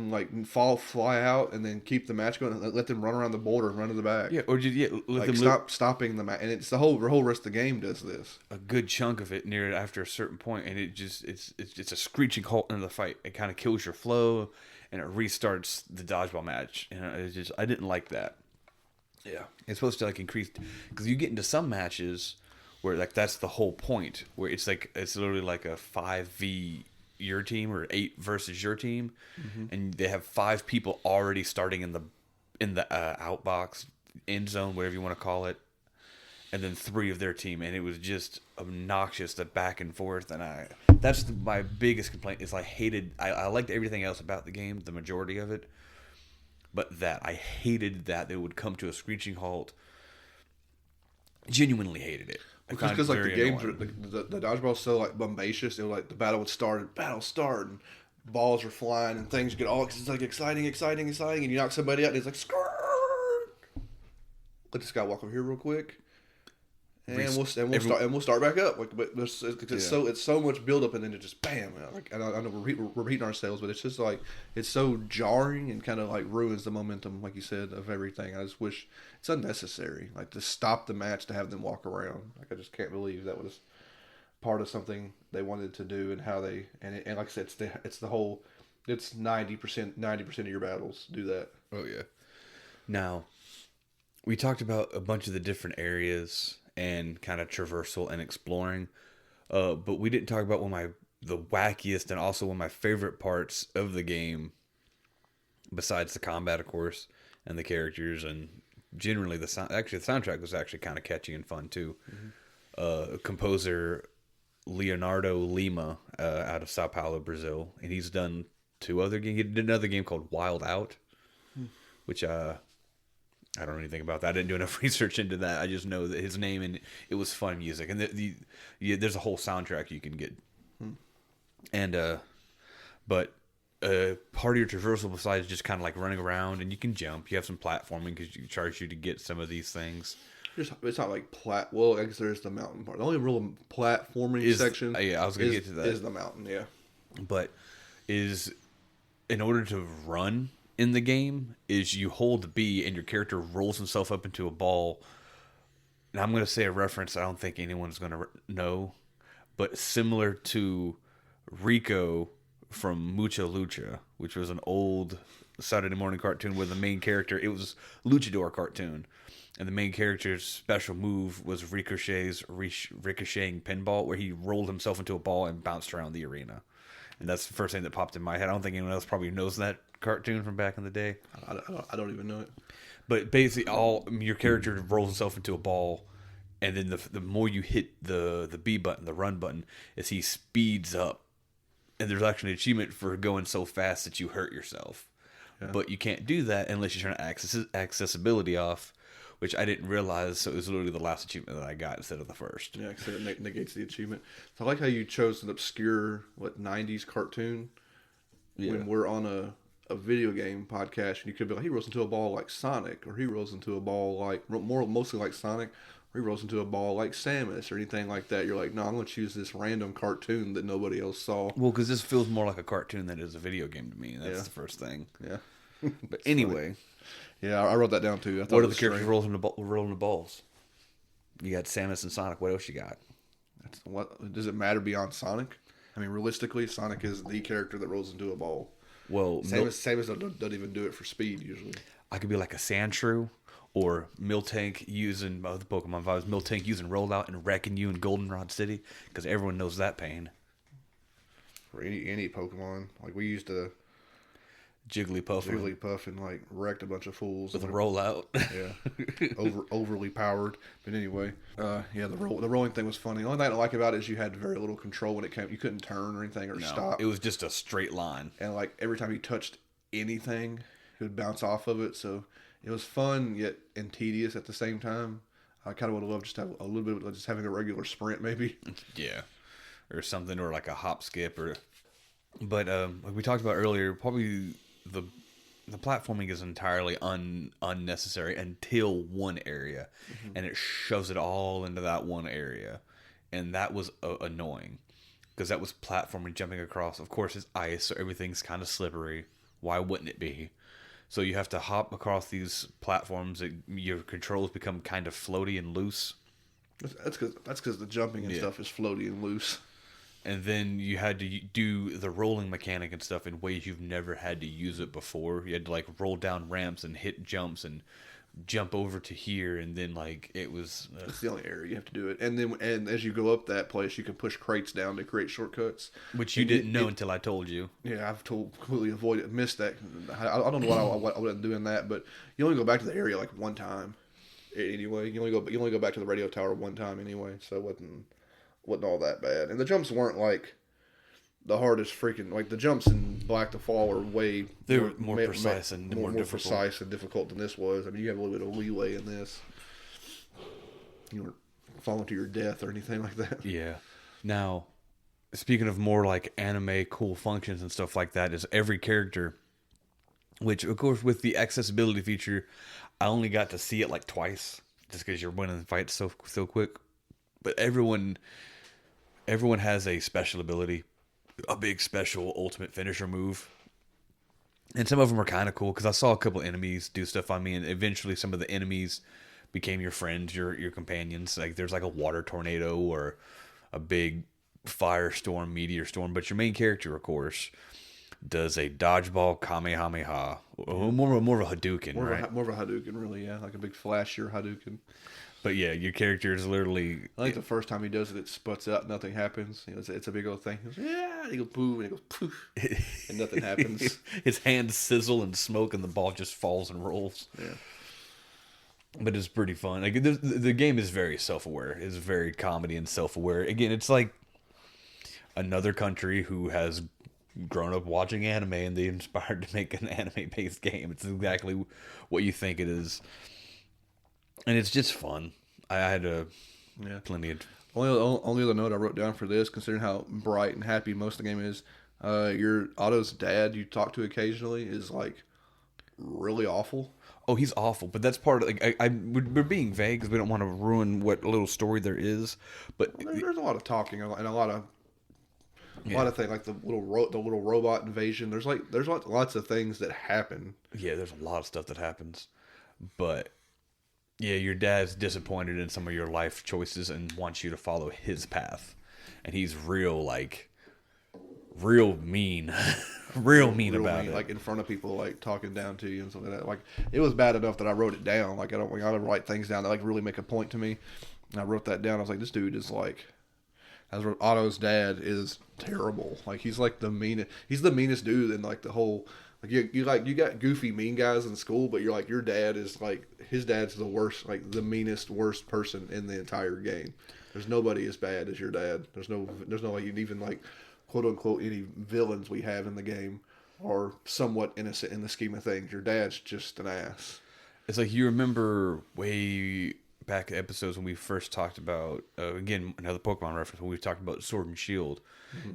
like fly out and then keep the match going and let them run around the border and run to the back. Yeah, or just let like them stopping the match. And it's the whole rest of the game does this. A good chunk of it near after a certain point, and it's a screeching halt in the fight. It kind of kills your flow, and it restarts the dodgeball match. And I didn't like that. Yeah, it's supposed to like increase because you get into some matches where like that's the whole point, where it's literally like a 5v your team or 8 versus your team, and they have 5 people already starting in the outbox, end zone, whatever you want to call it, and then 3 of their team, and it was just obnoxious, the back and forth. And that's my biggest complaint is I liked everything else about the game, the majority of it, but that I hated that it would come to a screeching halt. Genuinely hated it. Because like the games are the dodgeball's so like bombacious. It was like the battle would start and balls are flying and things get all it's like exciting, and you knock somebody out and it's like skrrr. Let this guy walk over here real quick, and we'll start back up. Like, but it's so much build up and then it just bam. Like, and I know we're repeating ourselves, but it's just like it's so jarring and kind of like ruins the momentum, like you said, of everything. I just wish it's unnecessary. Like to stop the match to have them walk around. Like I just can't believe that was part of something they wanted to do and how they and like I said, it's the whole. It's 90% of your battles do that. Oh yeah. Now, we talked about a bunch of the different areas and kind of traversal and exploring, but we didn't talk about the wackiest and also one of my favorite parts of the game, besides the combat, of course, and the characters, and generally the soundtrack was actually kind of catchy and fun too. Composer Leonardo Lima out of Sao Paulo, Brazil, and he's done 2 other games. He did another game called Wild Out, which I don't know anything about that. I didn't do enough research into that. I just know that his name, and it was fun music. And there's a whole soundtrack you can get. And but part of your traversal besides just kind of like running around, and you can jump. You have some platforming because you charge you to get some of these things. It's not like well, I guess there's the mountain part. The only real platforming section yeah, I was gonna get to that. Is the mountain, yeah. But is in order to run in the game is you hold B and your character rolls himself up into a ball. And I'm gonna say a reference I don't think anyone's gonna know, but similar to Rico from Mucha Lucha, which was an old Saturday morning cartoon where the main character, it was Luchador cartoon. And the main character's special move was ricocheting pinball, where he rolled himself into a ball and bounced around the arena. And that's the first thing that popped in my head. I don't think anyone else probably knows that cartoon from back in the day. I don't even know it. But basically, your character rolls himself into a ball, and then the more you hit the B button, the run button, is he speeds up. And there's actually an achievement for going so fast that you hurt yourself. Yeah. But you can't do that unless you turn accessibility off, which I didn't realize, so it was literally the last achievement that I got instead of the first. Yeah, because it negates the achievement. So I like how you chose an obscure, 90s cartoon when we're on a video game podcast, and you could be like, he rolls into a ball like Sonic, or he rolls into a ball like, mostly like Sonic, or he rolls into a ball like Samus, or anything like that. You're like, no, I'm going to choose this random cartoon that nobody else saw. Well, because this feels more like a cartoon than it is a video game to me. That's the first thing. Yeah. But anyway... Funny. Yeah, I wrote that down too. What are the characters rolling the balls? You got Samus and Sonic. What else you got? What does it matter beyond Sonic? I mean, realistically, Sonic is the character that rolls into a ball. Well, Samus doesn't even do it for speed usually. I could be like a Sandshrew or Miltank using the Pokemon vibes. Miltank using Rollout and wrecking you in Goldenrod City because everyone knows that pain. For any Pokemon, like we used to. Jigglypuff and like wrecked a bunch of fools with a rollout. Yeah, overly powered. But anyway, the rolling thing was funny. The only thing I like about it is you had very little control when it came. You couldn't turn or anything or stop. It was just a straight line. And like every time you touched anything, it would bounce off of it. So it was fun yet and tedious at the same time. I kind of would have loved just to have a little bit of just having a regular sprint, maybe. Yeah, or something, or like a hop skip, or. But like we talked about earlier, probably. The platforming is entirely unnecessary until one area, and it shoves it all into that one area, and that was annoying because that was platforming, jumping across. Of course, it's ice, so everything's kind of slippery. Why wouldn't it be? So you have to hop across these platforms. Your controls become kind of floaty and loose. That's because the jumping and stuff is floaty and loose. And then you had to do the rolling mechanic and stuff in ways you've never had to use it before. You had to like roll down ramps and hit jumps and jump over to here, and then like it was. That's the only area you have to do it. And as you go up that place, you can push crates down to create shortcuts, which you didn't know until I told you. Yeah, I've completely missed that. I don't know why I wasn't doing that, but you only go back to the area like one time. Anyway, you only go back to the radio tower one time anyway, so it wasn't all that bad. And the jumps weren't like the hardest freaking, like the jumps in Black to Fall were way more precise and more difficult than this was. I mean, you have a little bit of leeway in this. You weren't falling to your death or anything like that. Yeah. Now, speaking of more like anime cool functions and stuff like that, is every character, which of course with the accessibility feature, I only got to see it like twice just because you're winning the fight so quick. But everyone has a special ability, a big special ultimate finisher move. And some of them are kind of cool because I saw a couple enemies do stuff on me, and eventually some of the enemies became your friends, your companions. Like there's like a water tornado or a big firestorm, meteor storm. But your main character, of course, does a dodgeball Kamehameha. More of a Hadouken, right? More of a Hadouken, really, yeah. Like a big flashier Hadouken. But yeah, your character is literally... I think the first time he does it, it sputs out, nothing happens. You know, it's a big old thing. He goes, yeah, and he goes, boom, and he goes, poof, and nothing happens. His hands sizzle and smoke, and the ball just falls and rolls. Yeah. But it's pretty fun. Like the game is very self-aware. It's very comedy and self-aware. Again, it's like another country who has grown up watching anime, and they inspired to make an anime-based game. It's exactly what you think it is. And it's just fun. I had plenty of... Only other note I wrote down for this, considering how bright and happy most of the game is, your Otto's dad you talk to occasionally is like really awful. Oh, he's awful, but that's part of like we're being vague because we don't want to ruin what little story there is. But There's a lot of talking and a lot of things like the little robot invasion. There's lots of things that happen. Yeah, there's a lot of stuff that happens, but yeah, your dad's disappointed in some of your life choices and wants you to follow his path, and he's real mean, real mean about it. Like in front of people, like talking down to you and something like that. Like it was bad enough that I wrote it down. Like I don't write things down that like really make a point to me. And I wrote that down. I was like, this dude is like, Otto's dad is terrible. Like he's like the meanest. He's the meanest dude in like the whole. Like you got goofy mean guys in school, but you're like your dad is like his dad's the worst, like the meanest, worst person in the entire game. There's nobody as bad as your dad. There's no like even like quote unquote any villains we have in the game are somewhat innocent in the scheme of things. Your dad's just an ass. It's like you remember way back episodes when we first talked about again another Pokemon reference when we talked about Sword and Shield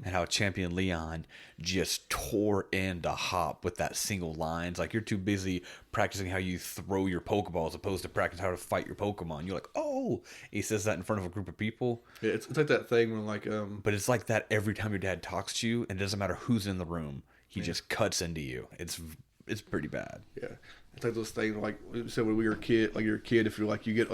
and how Champion Leon just tore into Hop with that single lines. Like you're too busy practicing how you throw your Pokeball as opposed to practice how to fight your Pokemon. You're like, oh, he says that in front of a group of people. Yeah, it's like that thing when like but it's like that every time your dad talks to you, and it doesn't matter who's in the room. He just cuts into you. It's pretty bad. Yeah, it's like those things like so when we were a kid, like you're a kid, if you're like you get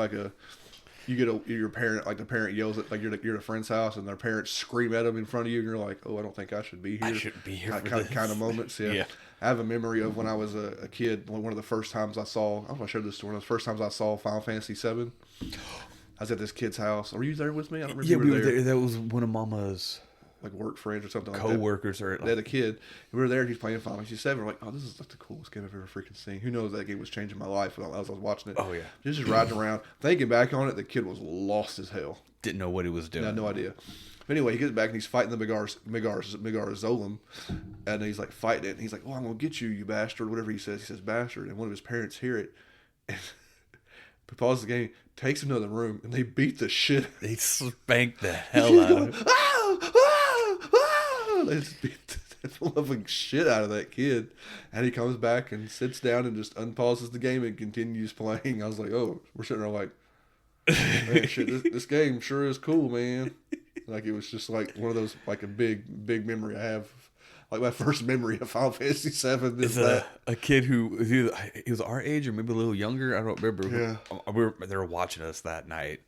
your parent, like the parent yells at like you're at a friend's house and their parents scream at them in front of you and you're like, oh, I don't think I should be here. I shouldn't be here. Kind of moments. Yeah. I have a memory of when I was a kid. One of the first times I don't know if I showed this story. One of the first times I saw Final Fantasy VII. I was at this kid's house. Were you there with me? I don't remember. Yeah, we were there. That was one of Mama's like work friends or something like that. Co-workers or they had a kid. We were there. He's playing Final Fantasy VII. We're like, oh, this is like the coolest game I've ever freaking seen. Who knows that game was changing my life as I was watching it. Oh yeah, just riding around. Thinking back on it, the kid was lost as hell. Didn't know what he was doing. I had no idea. But anyway, he gets back and he's fighting the Megarzolum, and he's like fighting it. And he's like, "Oh, I'm gonna get you, you bastard!" Whatever he says bastard. And one of his parents hear it, and pauses the game, takes him to the room, and they beat the shit. They spank the hell out of him. They just beat the living shit out of that kid. And he comes back and sits down and just unpauses the game and continues playing. I was like, oh, we're sitting there like, man, shit, this game sure is cool, man. Like it was just like one of those, like a big memory I have. Like my first memory of Final Fantasy VII is that. A kid who he was our age or maybe a little younger. I don't remember. Yeah. They were watching us that night.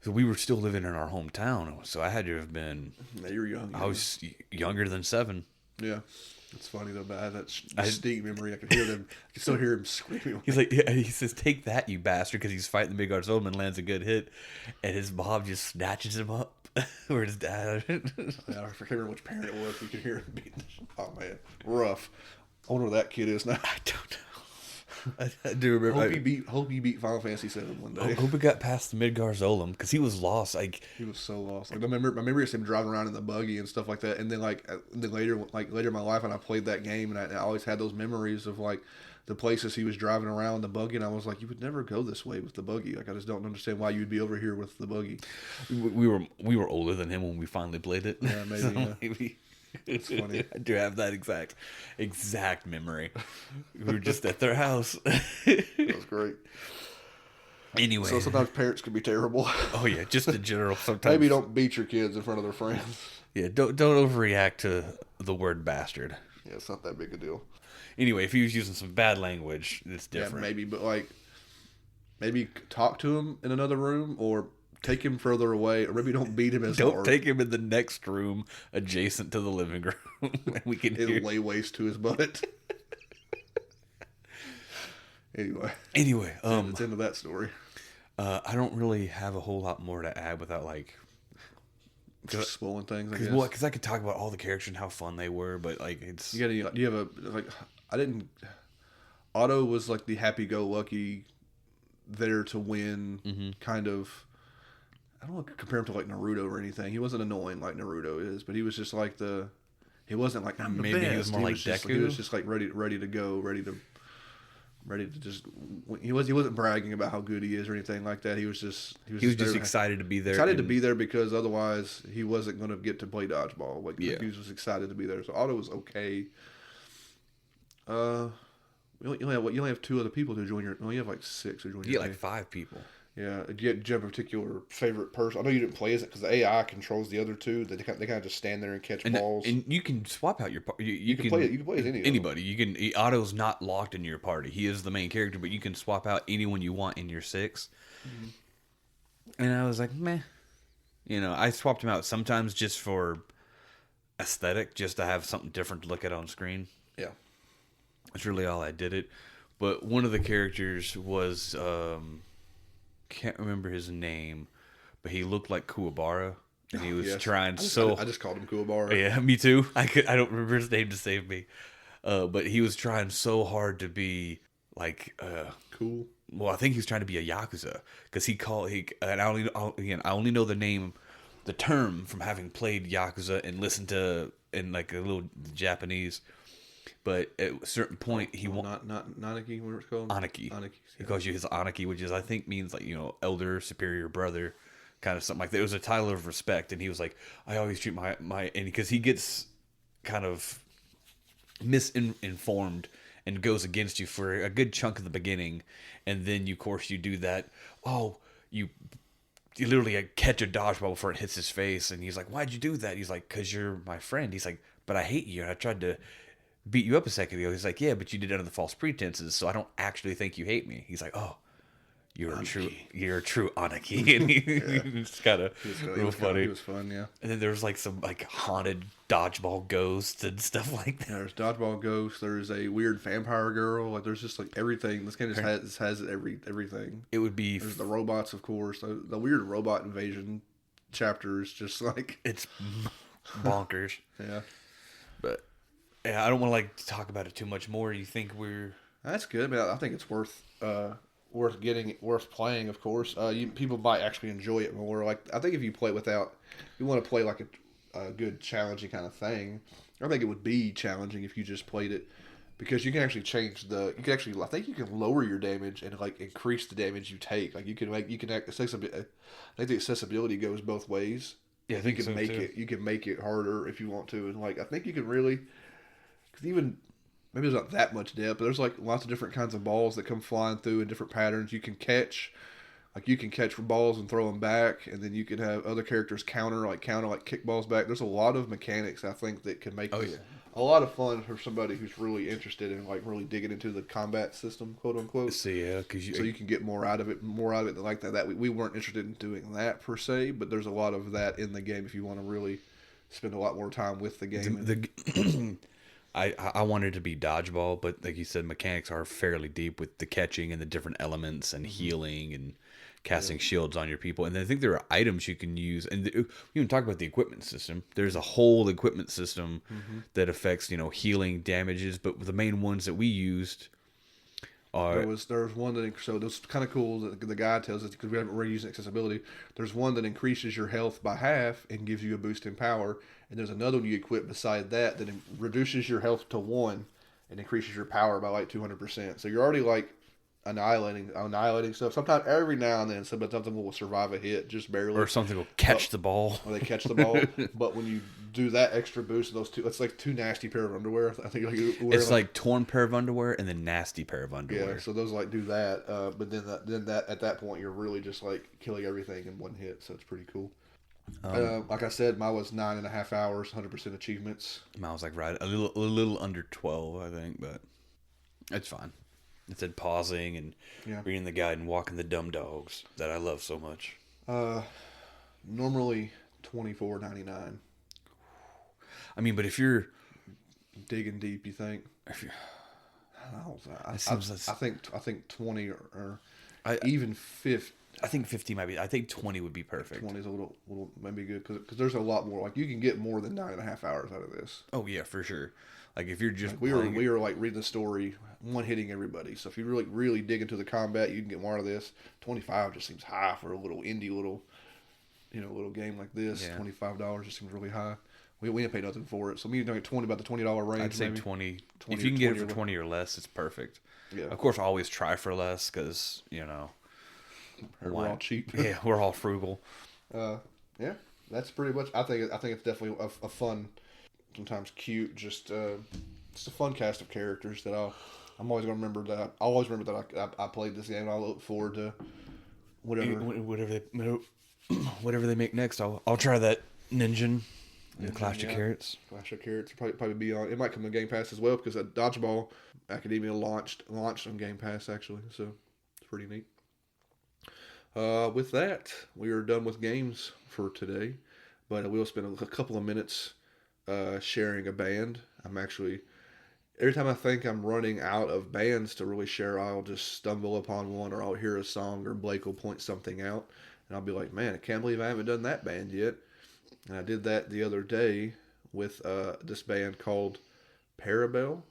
So we were still living in our hometown. So I had to have been. Yeah, you were young. I was younger than 7. Yeah. It's funny though, but I had that distinct memory. I could hear them. I could still hear him screaming. He's like, he says, "Take that, you bastard!" Because he's fighting the big Megarzolum and lands a good hit, and his mom just snatches him up, or his dad. Yeah, I can't remember which parent it was. You could hear him beating. Oh man, rough. I wonder where that kid is now. I don't know. I do remember. Hope he beat Final Fantasy VII one day. I hope he got past the Midgarzolum because he was lost. Like he was so lost. Like my memory is him driving around in the buggy and stuff like that. And then later in my life, when I played that game, and I always had those memories of like the places he was driving around in the buggy, and I was like, you would never go this way with the buggy. Like I just don't understand why you'd be over here with the buggy. We were older than him when we finally played it. Yeah, maybe. So yeah. maybe. It's funny. I do have that exact memory. We were just at their house. That was great. Anyway, so sometimes parents can be terrible. Oh yeah, just in general. Sometimes maybe don't beat your kids in front of their friends. Yeah, don't overreact to the word bastard. Yeah, it's not that big a deal. Anyway, if he was using some bad language, it's different. Yeah, maybe, but like maybe talk to him in another room or take him further away, or maybe don't beat him as hard. Don't take him in the next room adjacent to the living room. And we can it'll lay waste to his butt. Anyway, it's into that story. I don't really have a whole lot more to add without like just spoiling things. I guess. Well, because I could talk about all the characters and how fun they were, but like it's you have a like I didn't. Otto was like the happy-go-lucky, there to win kind of. I don't want to compare him to like Naruto or anything. He wasn't annoying like Naruto is, but he was just like he wasn't like I'm the maybe best. He was more like Deku. He was just like ready to go, ready to ready to just. He wasn't bragging about how good he is or anything like that. He was just excited to be there. Excited to be there because otherwise he wasn't going to get to play dodgeball. Like he was just excited to be there. So Otto was okay. You only have 2 other people to join your. No, you have like 6 who join your. Yeah, like 5 people. Yeah, do you have a particular favorite person? I know you didn't play as it because the AI controls the other 2. They kind of just stand there and catch balls. And you can swap out your party. You can play it. You can play as anybody. You can. Otto's not locked in your party. He is the main character, but you can swap out anyone you want in your 6. Mm-hmm. And I was like, meh. I swapped him out sometimes just for aesthetic, just to have something different to look at on screen. Yeah, that's really all I did it. But one of the characters was. Can't remember his name, but he looked like Kuwabara, and he was trying I just called him Kuwabara. Yeah, me too. I don't remember his name to save me, but he was trying so hard to be like cool. Well, I think he was trying to be a yakuza because and I only know the term from having played yakuza and listened to in like a little Japanese. But at a certain point, he won't. Not Nanaki, what it's called? Anaki. Anaki. He calls you his Anaki, which is I think means like elder, superior, brother, kind of something like that. It was a title of respect, and he was like, I always treat my and because he gets kind of misinformed and goes against you for a good chunk of the beginning, and then of course you do that. Oh, you literally catch a dodgeball before it hits his face, and he's like, why'd you do that? He's like, because you're my friend. He's like, but I hate you, and I tried to beat you up a second ago. He's like, yeah, but you did it under the false pretenses, so I don't actually think you hate me. He's like, oh, you're a true Anaki. And it's kind of real funny. It was fun, yeah. And then there's like some like haunted dodgeball ghosts and stuff like that. Yeah, there's dodgeball ghosts. There's a weird vampire girl. Like there's just like everything. This game just has everything. It would be there's the robots, of course. The weird robot invasion chapter is just like it's bonkers. Yeah, but. Yeah, I don't want to like talk about it too much more. You think we're? That's good, but I think it's worth playing. Of course, people might actually enjoy it more. Like I think if you play you want to play like a good challenging kind of thing. I think it would be challenging if you just played it because you can actually I think you can lower your damage and like increase the damage you take. Like I think the accessibility goes both ways. Yeah, I think you can make it harder if you want to, and like I think you can really. Even maybe there's not that much depth, but there's like lots of different kinds of balls that come flying through in different patterns. You can catch balls and throw them back, and then you can have other characters counter kick balls back. There's a lot of mechanics I think that can make this a lot of fun for somebody who's really interested in like really digging into the combat system, quote unquote. So yeah, so you can get more out of it than like that. We weren't interested in doing that per se, but there's a lot of that in the game if you want to really spend a lot more time with the game. I wanted to be dodgeball, but like you said, mechanics are fairly deep with the catching and the different elements and healing and casting shields on your people. And I think there are items you can use. And we even talk about the equipment system. There's a whole equipment system that affects, healing damages. But the main ones that we used are... There was one that... So it was kind of cool that the guy tells us, because we haven't really used accessibility, there's one that increases your health by half and gives you a boost in power. And there's another one you equip beside that reduces your health to 1 and increases your power by like 200%. So you're already like annihilating stuff. Sometimes every now and then something will survive a hit just barely. Or something will catch the ball. Or they catch the ball. But when you do that extra boost, it's like 2 nasty pair of underwear. I think it's like torn pair of underwear and then nasty pair of underwear. Yeah, so those like do that. But then at that point you're really just like killing everything in one hit. So it's pretty cool. Like I said, mine was 9.5 hours, 100% achievements. Mine was like a little under 12, I think, but it's fine. It said pausing and reading the guide and walking the dumb dogs that I love so much. Normally $24.99. I mean, but if you're digging deep, you think? I think 20 or even 50. I think 50 might be. I think 20 would be perfect. 20 is a little maybe good because there's a lot more. Like you can get more than 9.5 hours out of this. Oh yeah, for sure. Like if you're just we were like reading the story, one hitting everybody. So if you really dig into the combat, you can get more out of this. 25 just seems high for a little indie little a little game like this, Yeah. $25 just seems really high. We didn't pay nothing for it, so maybe like about the $20 range. I'd say maybe 20. 20 If you can get it for or 20 or less, it's perfect. Yeah, Of course, I always try for less because we're all cheap. Yeah, we're all frugal. Yeah, that's pretty much. I think it's definitely a fun, sometimes cute, just a fun cast of characters that I'm always gonna remember that. I always remember that I played this game. And I look forward to Whatever they make next, I'll try that Ninja. The Clash of Carrots. Clash of Carrots probably be on. It might come on Game Pass as well because Dodgeball Academia launched on Game Pass actually, so it's pretty neat. With that, we are done with games for today, but we'll spend a couple of minutes sharing a band. Every time I think I'm running out of bands to really share, I'll just stumble upon one, or I'll hear a song, or Blake will point something out, and I'll be like, man, I can't believe I haven't done that band yet. And I did that the other day with this band called Parabelle,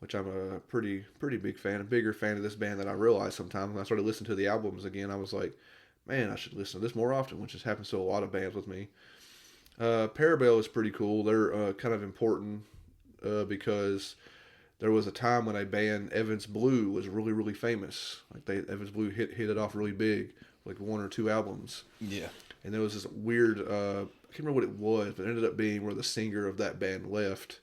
which I'm a pretty big fan, a bigger fan of this band than I realized sometimes. When I started listening to the albums again, I was like, man, I should listen to this more often, which has happened to a lot of bands with me. Parabelle is pretty cool. They're kind of important because there was a time when a band, Evans Blue, was really, really famous. Evans Blue hit it off really big, like 1 or 2 albums. Yeah. And there was this weird, I can't remember what it was, but it ended up being where the singer of that band left,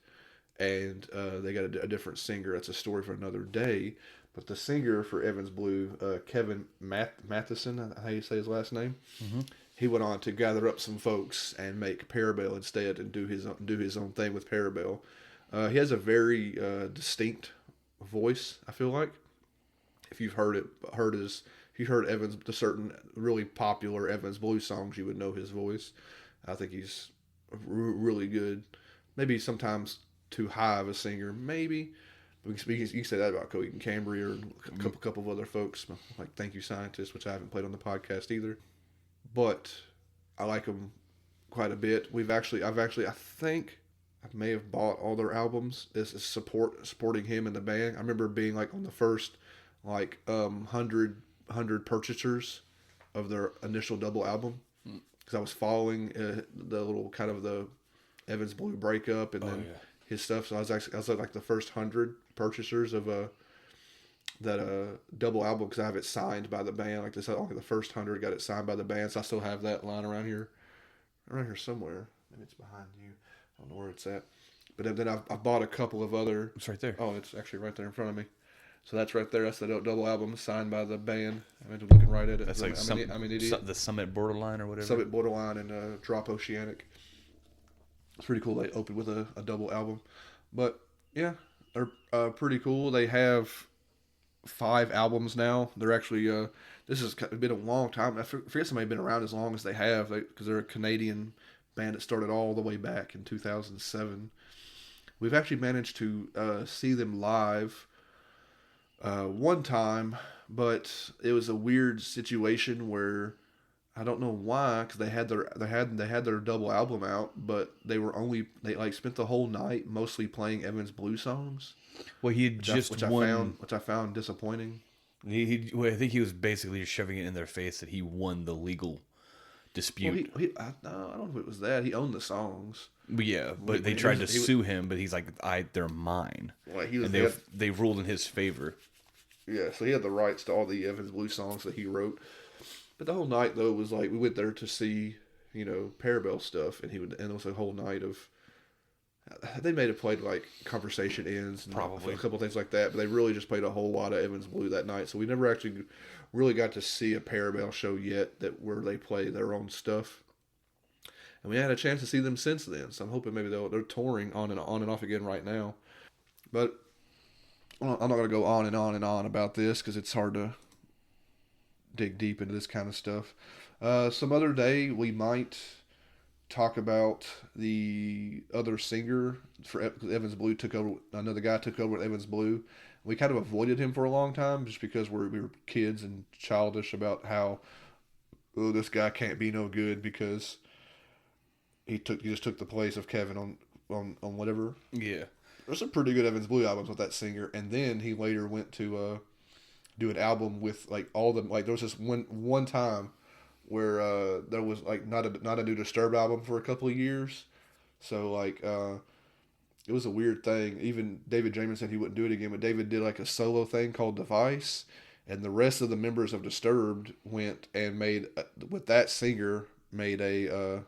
and they got a different singer. That's a story for another day. But the singer for Evans Blue, Kevin Matheson, how you say his last name, he went on to gather up some folks and make Parabelle instead, and do his own thing with Parabelle. He has a very distinct voice, I feel like. If you've heard Evans, the certain really popular Evans Blue songs, you would know his voice. I think he's really good. Maybe sometimes too high of a singer, maybe. You can say that about Cody and Cambry or a couple of other folks, like Thank You Scientist, which I haven't played on the podcast either. But I like them quite a bit. I think I may have bought all their albums as supporting him in the band. I remember being like on the first 100 purchasers of their initial double album, because I was following the little kind of the Evans Blue breakup and then his stuff. So I was like the first 100 purchasers of that double album, because I have it signed by the band. Like this, only the first 100 got it signed by the band. So I still have that line around here somewhere. Maybe it's behind you. I don't know where it's at. But then I bought a couple of other. It's right there. Oh, it's actually right there in front of me. So that's right there. That's the double album signed by the band. I'm looking right at it. That's like the Summit Borderline or whatever. Summit Borderline and Drop Oceanic. It's pretty cool. They opened with a double album. But yeah, they're pretty cool. They have 5 albums now. They're actually, this has been a long time. I forget somebody been around as long as they have, because they're a Canadian band that started all the way back in 2007. We've actually managed to see them live one time, but it was a weird situation where I don't know why, because they had their double album out, but they spent the whole night mostly playing Evans Blue songs. Well, he had which I found disappointing. I think he was basically shoving it in their face that he won the legal dispute. Well, I don't know if it was that. He owned the songs. But yeah, but they tried to sue him, but he's like, they're mine. Well, they ruled in his favor. Yeah, so he had the rights to all the Evans Blue songs that he wrote. But the whole night, though, was like, we went there to see, Parabelle stuff, and it was a whole night of, they may have played like Conversation Ends and probably a couple things like that, but they really just played a whole lot of Evans Blue that night. So we never actually really got to see a Parabelle show yet where they play their own stuff. And we had a chance to see them since then, so I'm hoping maybe they're touring on and off again right now. But I'm not going to go on and on and on about this, because it's hard to dig deep into this kind of stuff. Some other day we might talk about the other singer for Evans Blue took over. Another guy took over with Evans Blue. We kind of avoided him for a long time just because we were kids and childish about how this guy can't be no good because he just took the place of Kevin on whatever. Yeah. There's some pretty good Evans Blue albums with that singer, and then he later went to do an album with like all the there was this one time where there was like not a new Disturbed album for a couple of years. So like it was a weird thing. Even David Jamin said he wouldn't do it again, but David did like a solo thing called Device, and the rest of the members of Disturbed went and made with that singer made a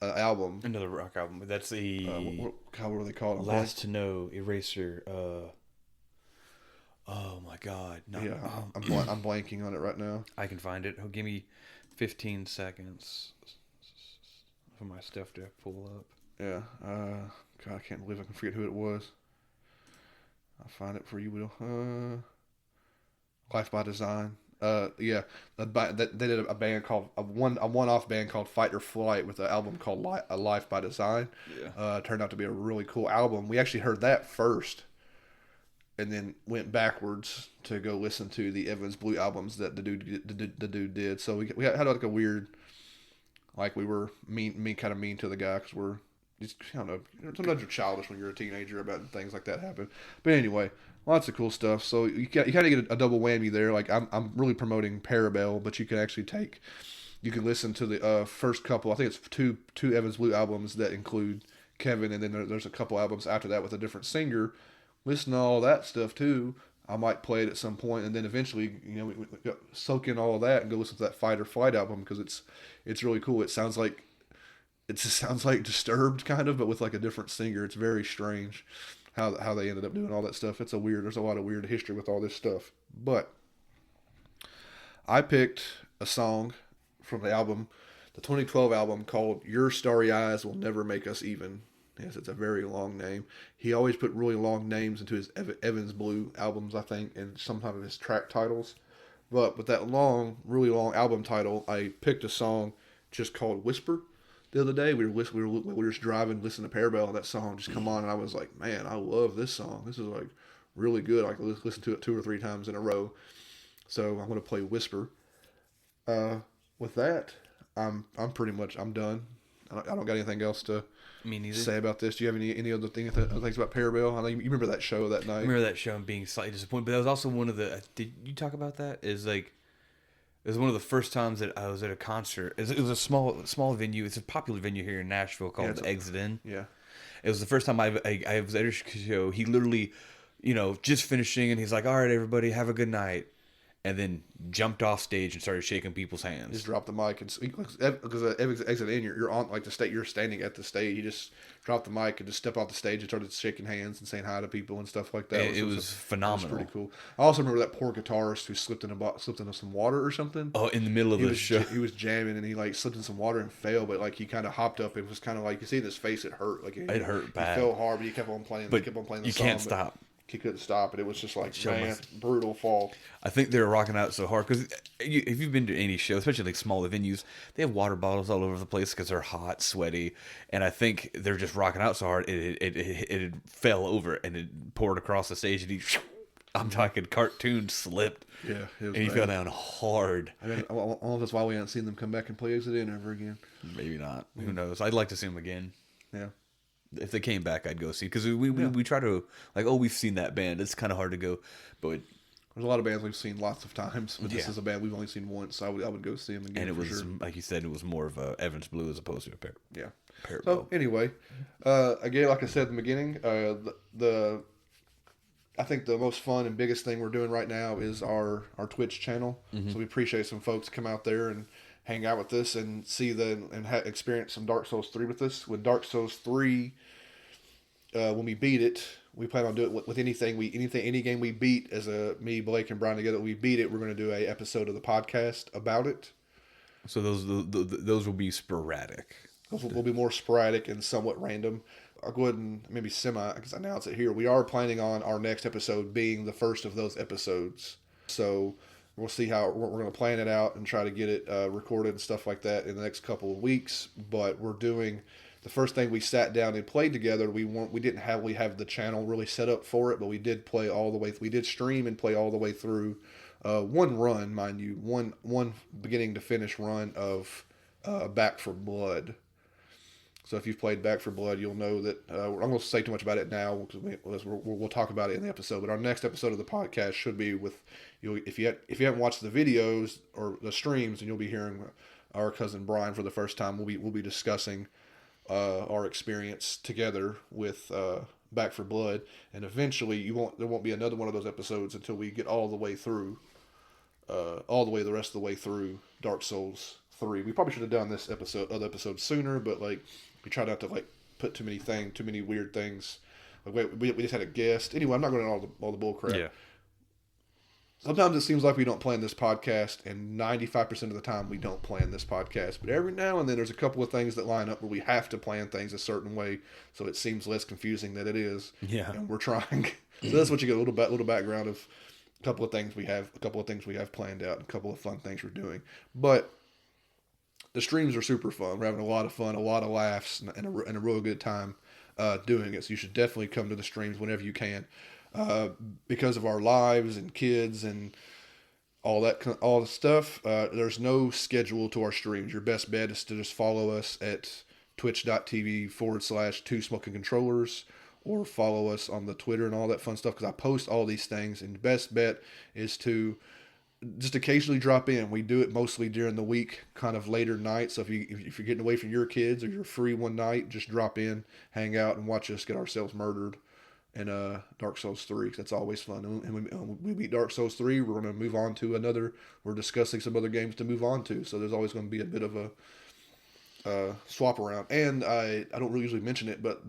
album. Another rock album. That's the how were they called? Last to Know, Eraser. Oh my God! I'm blanking on it right now. I can find it. Oh, give me 15 seconds for my stuff to pull up. Yeah. God, I can't believe I can forget who it was. I'll find it for you, Will. Life by Design. Yeah, they did a band called a one-off band called Fight or Flight with an album called Life by Design. Yeah. Turned out to be a really cool album. We actually heard that first, and then went backwards to go listen to the Evans Blue albums that the dude did. So we had like a weird, like we were kind of mean to the guy because we're just, I don't know. Sometimes you're childish when you're a teenager about things like that happen. But anyway, lots of cool stuff. So you kind of get a double whammy there. Like I'm really promoting Parabelle, but you can actually you can listen to the first couple. I think it's two Evans Blue albums that include Kevin, and then there's a couple albums after that with a different singer. Listen to all that stuff too. I might play it at some point, and then eventually, we soak in all of that and go listen to that Fight or Flight album because it's really cool. It sounds like Disturbed kind of, but with like a different singer. It's very strange how they ended up doing all that stuff. There's a lot of weird history with all this stuff. But I picked a song from the album, the 2012 album called Your Starry Eyes Will Never Make Us Even. Yes, it's a very long name. He always put really long names into his Evans Blue albums, I think, and sometimes of his track titles. But with that really long album title, I picked a song just called Whisper. The other day, we were just driving, listening to Parabelle, and that song just come on, and I was like, man, I love this song. This is like really good. I can listen to it 2 or 3 times in a row. So I'm going to play Whisper. With that, I'm done. I don't got anything else to say about this. Do you have any other things about Parabelle? I know you remember that show that night. I remember that show and being slightly disappointed, but that was also one of the. Did you talk about that? It was one of the first times that I was at a concert. It was a small venue. It's a popular venue here in Nashville called the Exit Inn. Yeah. It was the first time I was at a show. He literally, just finishing, and he's like, "All right, everybody, have a good night," and then jumped off stage and started shaking people's hands. Just dropped the mic and because Exit Inn, you're on like the state. You're standing at the stage. You just dropped the mic and just step off the stage and started shaking hands and saying hi to people and stuff like that. It was phenomenal. It was pretty cool. I also remember that poor guitarist who slipped into some water or something. Oh, in the middle of the show, he was jamming and he like slipped in some water and fell, but like he kind of hopped up. It was kind of like you see in his face, it hurt. Like it hurt bad. He fell hard, but he kept on playing. But kept on playing the song. You can't stop. He couldn't stop it. It was just like, brutal fall. I think they were rocking out so hard because if you've been to any show, especially like smaller venues, they have water bottles all over the place because they're hot, sweaty, and I think they're just rocking out so hard it fell over and it poured across the stage and I'm talking cartoon slipped. Yeah, and he fell down hard. I don't know if that's why we haven't seen them come back and play Exit In ever again. Maybe not. Who knows? I'd like to see them again. Yeah. If they came back, I'd go see because we try to we've seen that band. It's kind of hard to go, but there's a lot of bands we've seen lots of times, but this is a band we've only seen once. So I would go see them again. And it was like you said, it was more of a Evans Blue as opposed to a Parabelle. So anyway, again, like I said at the beginning, I think the most fun and biggest thing we're doing right now is our Twitch channel. Mm-hmm. So we appreciate some folks come out there and hang out with us and see experience some Dark Souls 3 with us. With Dark Souls 3, when we beat it, we plan on doing it with any game we beat as me, Blake, and Brian together. We beat it. We're going to do a episode of the podcast about it. So those will be sporadic. Those will be more sporadic and somewhat random. I'll go ahead and maybe announce it here. We are planning on our next episode being the first of those episodes. So we'll see how we're going to plan it out and try to get it recorded and stuff like that in the next couple of weeks. But we're doing the first thing we sat down and played together. We didn't have the channel really set up for it, but we did play all the way. We did stream and play all the way through one run, mind you, one beginning to finish run of Back for Blood. So if you've played Back for Blood, you'll know that I'm going to say too much about it now because we'll talk about it in the episode. But our next episode of the podcast should be with if you haven't watched the videos or the streams, and you'll be hearing our cousin Brian for the first time. We'll be discussing our experience together with Back for Blood, and eventually there won't be another one of those episodes until we get all the rest of the way through Dark Souls 3. We probably should have done this other episode sooner, but like we tried not to like put too many weird things. Like we just had a guest. Anyway, I'm not going to all the bull crap. Yeah. Sometimes it seems like we don't plan this podcast, and 95% of the time we don't plan this podcast. But every now and then there's a couple of things that line up where we have to plan things a certain way, so it seems less confusing than it is. Yeah. And we're trying. So that's what you get, a little background of a couple of things we have planned out, a couple of fun things we're doing. But the streams are super fun. We're having a lot of fun, a lot of laughs, and a real good time doing it. So you should definitely come to the streams whenever you can. Because of our lives and kids and all the stuff, there's no schedule to our streams. Your best bet is to just follow us at twitch.tv/2smokingcontrollers, or follow us on the Twitter and all that fun stuff, because I post all these things. And the best bet is to just occasionally drop in. We do it mostly during the week, kind of later nights. So if you're getting away from your kids or you're free one night, just drop in, hang out, and watch us get ourselves murdered in Dark Souls 3. That's always fun. And we beat Dark Souls 3, we're going to move on to another. We're discussing some other games to move on to. So there's always going to be a bit of a swap around. And I don't really usually mention it, but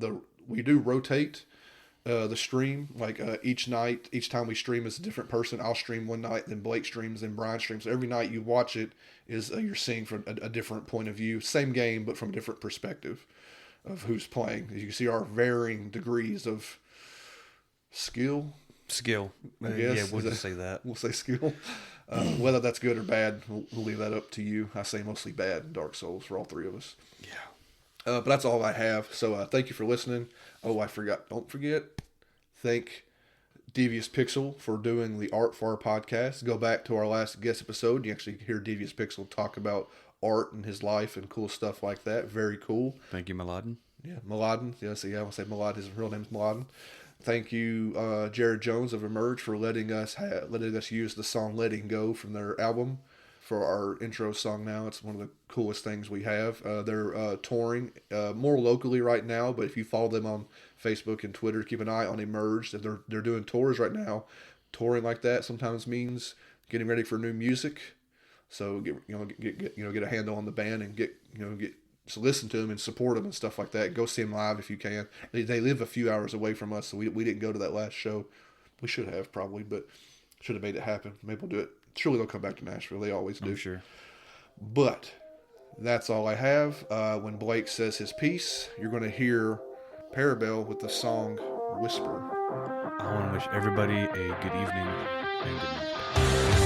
we do rotate the stream. Like each time we stream is a different person. I'll stream one night, then Blake streams, then Brian streams. So every night you watch it is you're seeing from a different point of view. Same game, but from a different perspective of who's playing. As you can see, our varying degrees of skill. I guess. Yeah, we'll just say that. We'll say skill. Whether that's good or bad, we'll leave that up to you. I say mostly bad in Dark Souls for all three of us. Yeah. But that's all I have. So thank you for listening. Oh, I forgot. Don't forget. Thank Devious.Pixel for doing the art for our podcast. Go back to our last guest episode. You actually hear Devious.Pixel talk about art and his life and cool stuff like that. Very cool. Thank you, Mladen. Yeah, Mladen. Yes, yeah, I want to say Mladen. His real name's Mladen. Thank you, Jared Jones of Emerge, for letting us use the song "Letting Go" from their album for our intro song. Now it's one of the coolest things we have. They're touring more locally right now, but if you follow them on Facebook and Twitter, keep an eye on Emerge. They're doing tours right now. Touring like that sometimes means getting ready for new music. So get a handle on the band and get to listen to them and support them and stuff like that. Go see them live if you can. They live a few hours away from us, so we didn't go to that last show. We should have probably, but should have made it happen. Maybe we'll do it. Surely they'll come back to Nashville. They always do. I'm sure. But that's all I have. When Blake says his piece, you're going to hear Parabelle with the song "Whisper." I want to wish everybody a good evening and good night.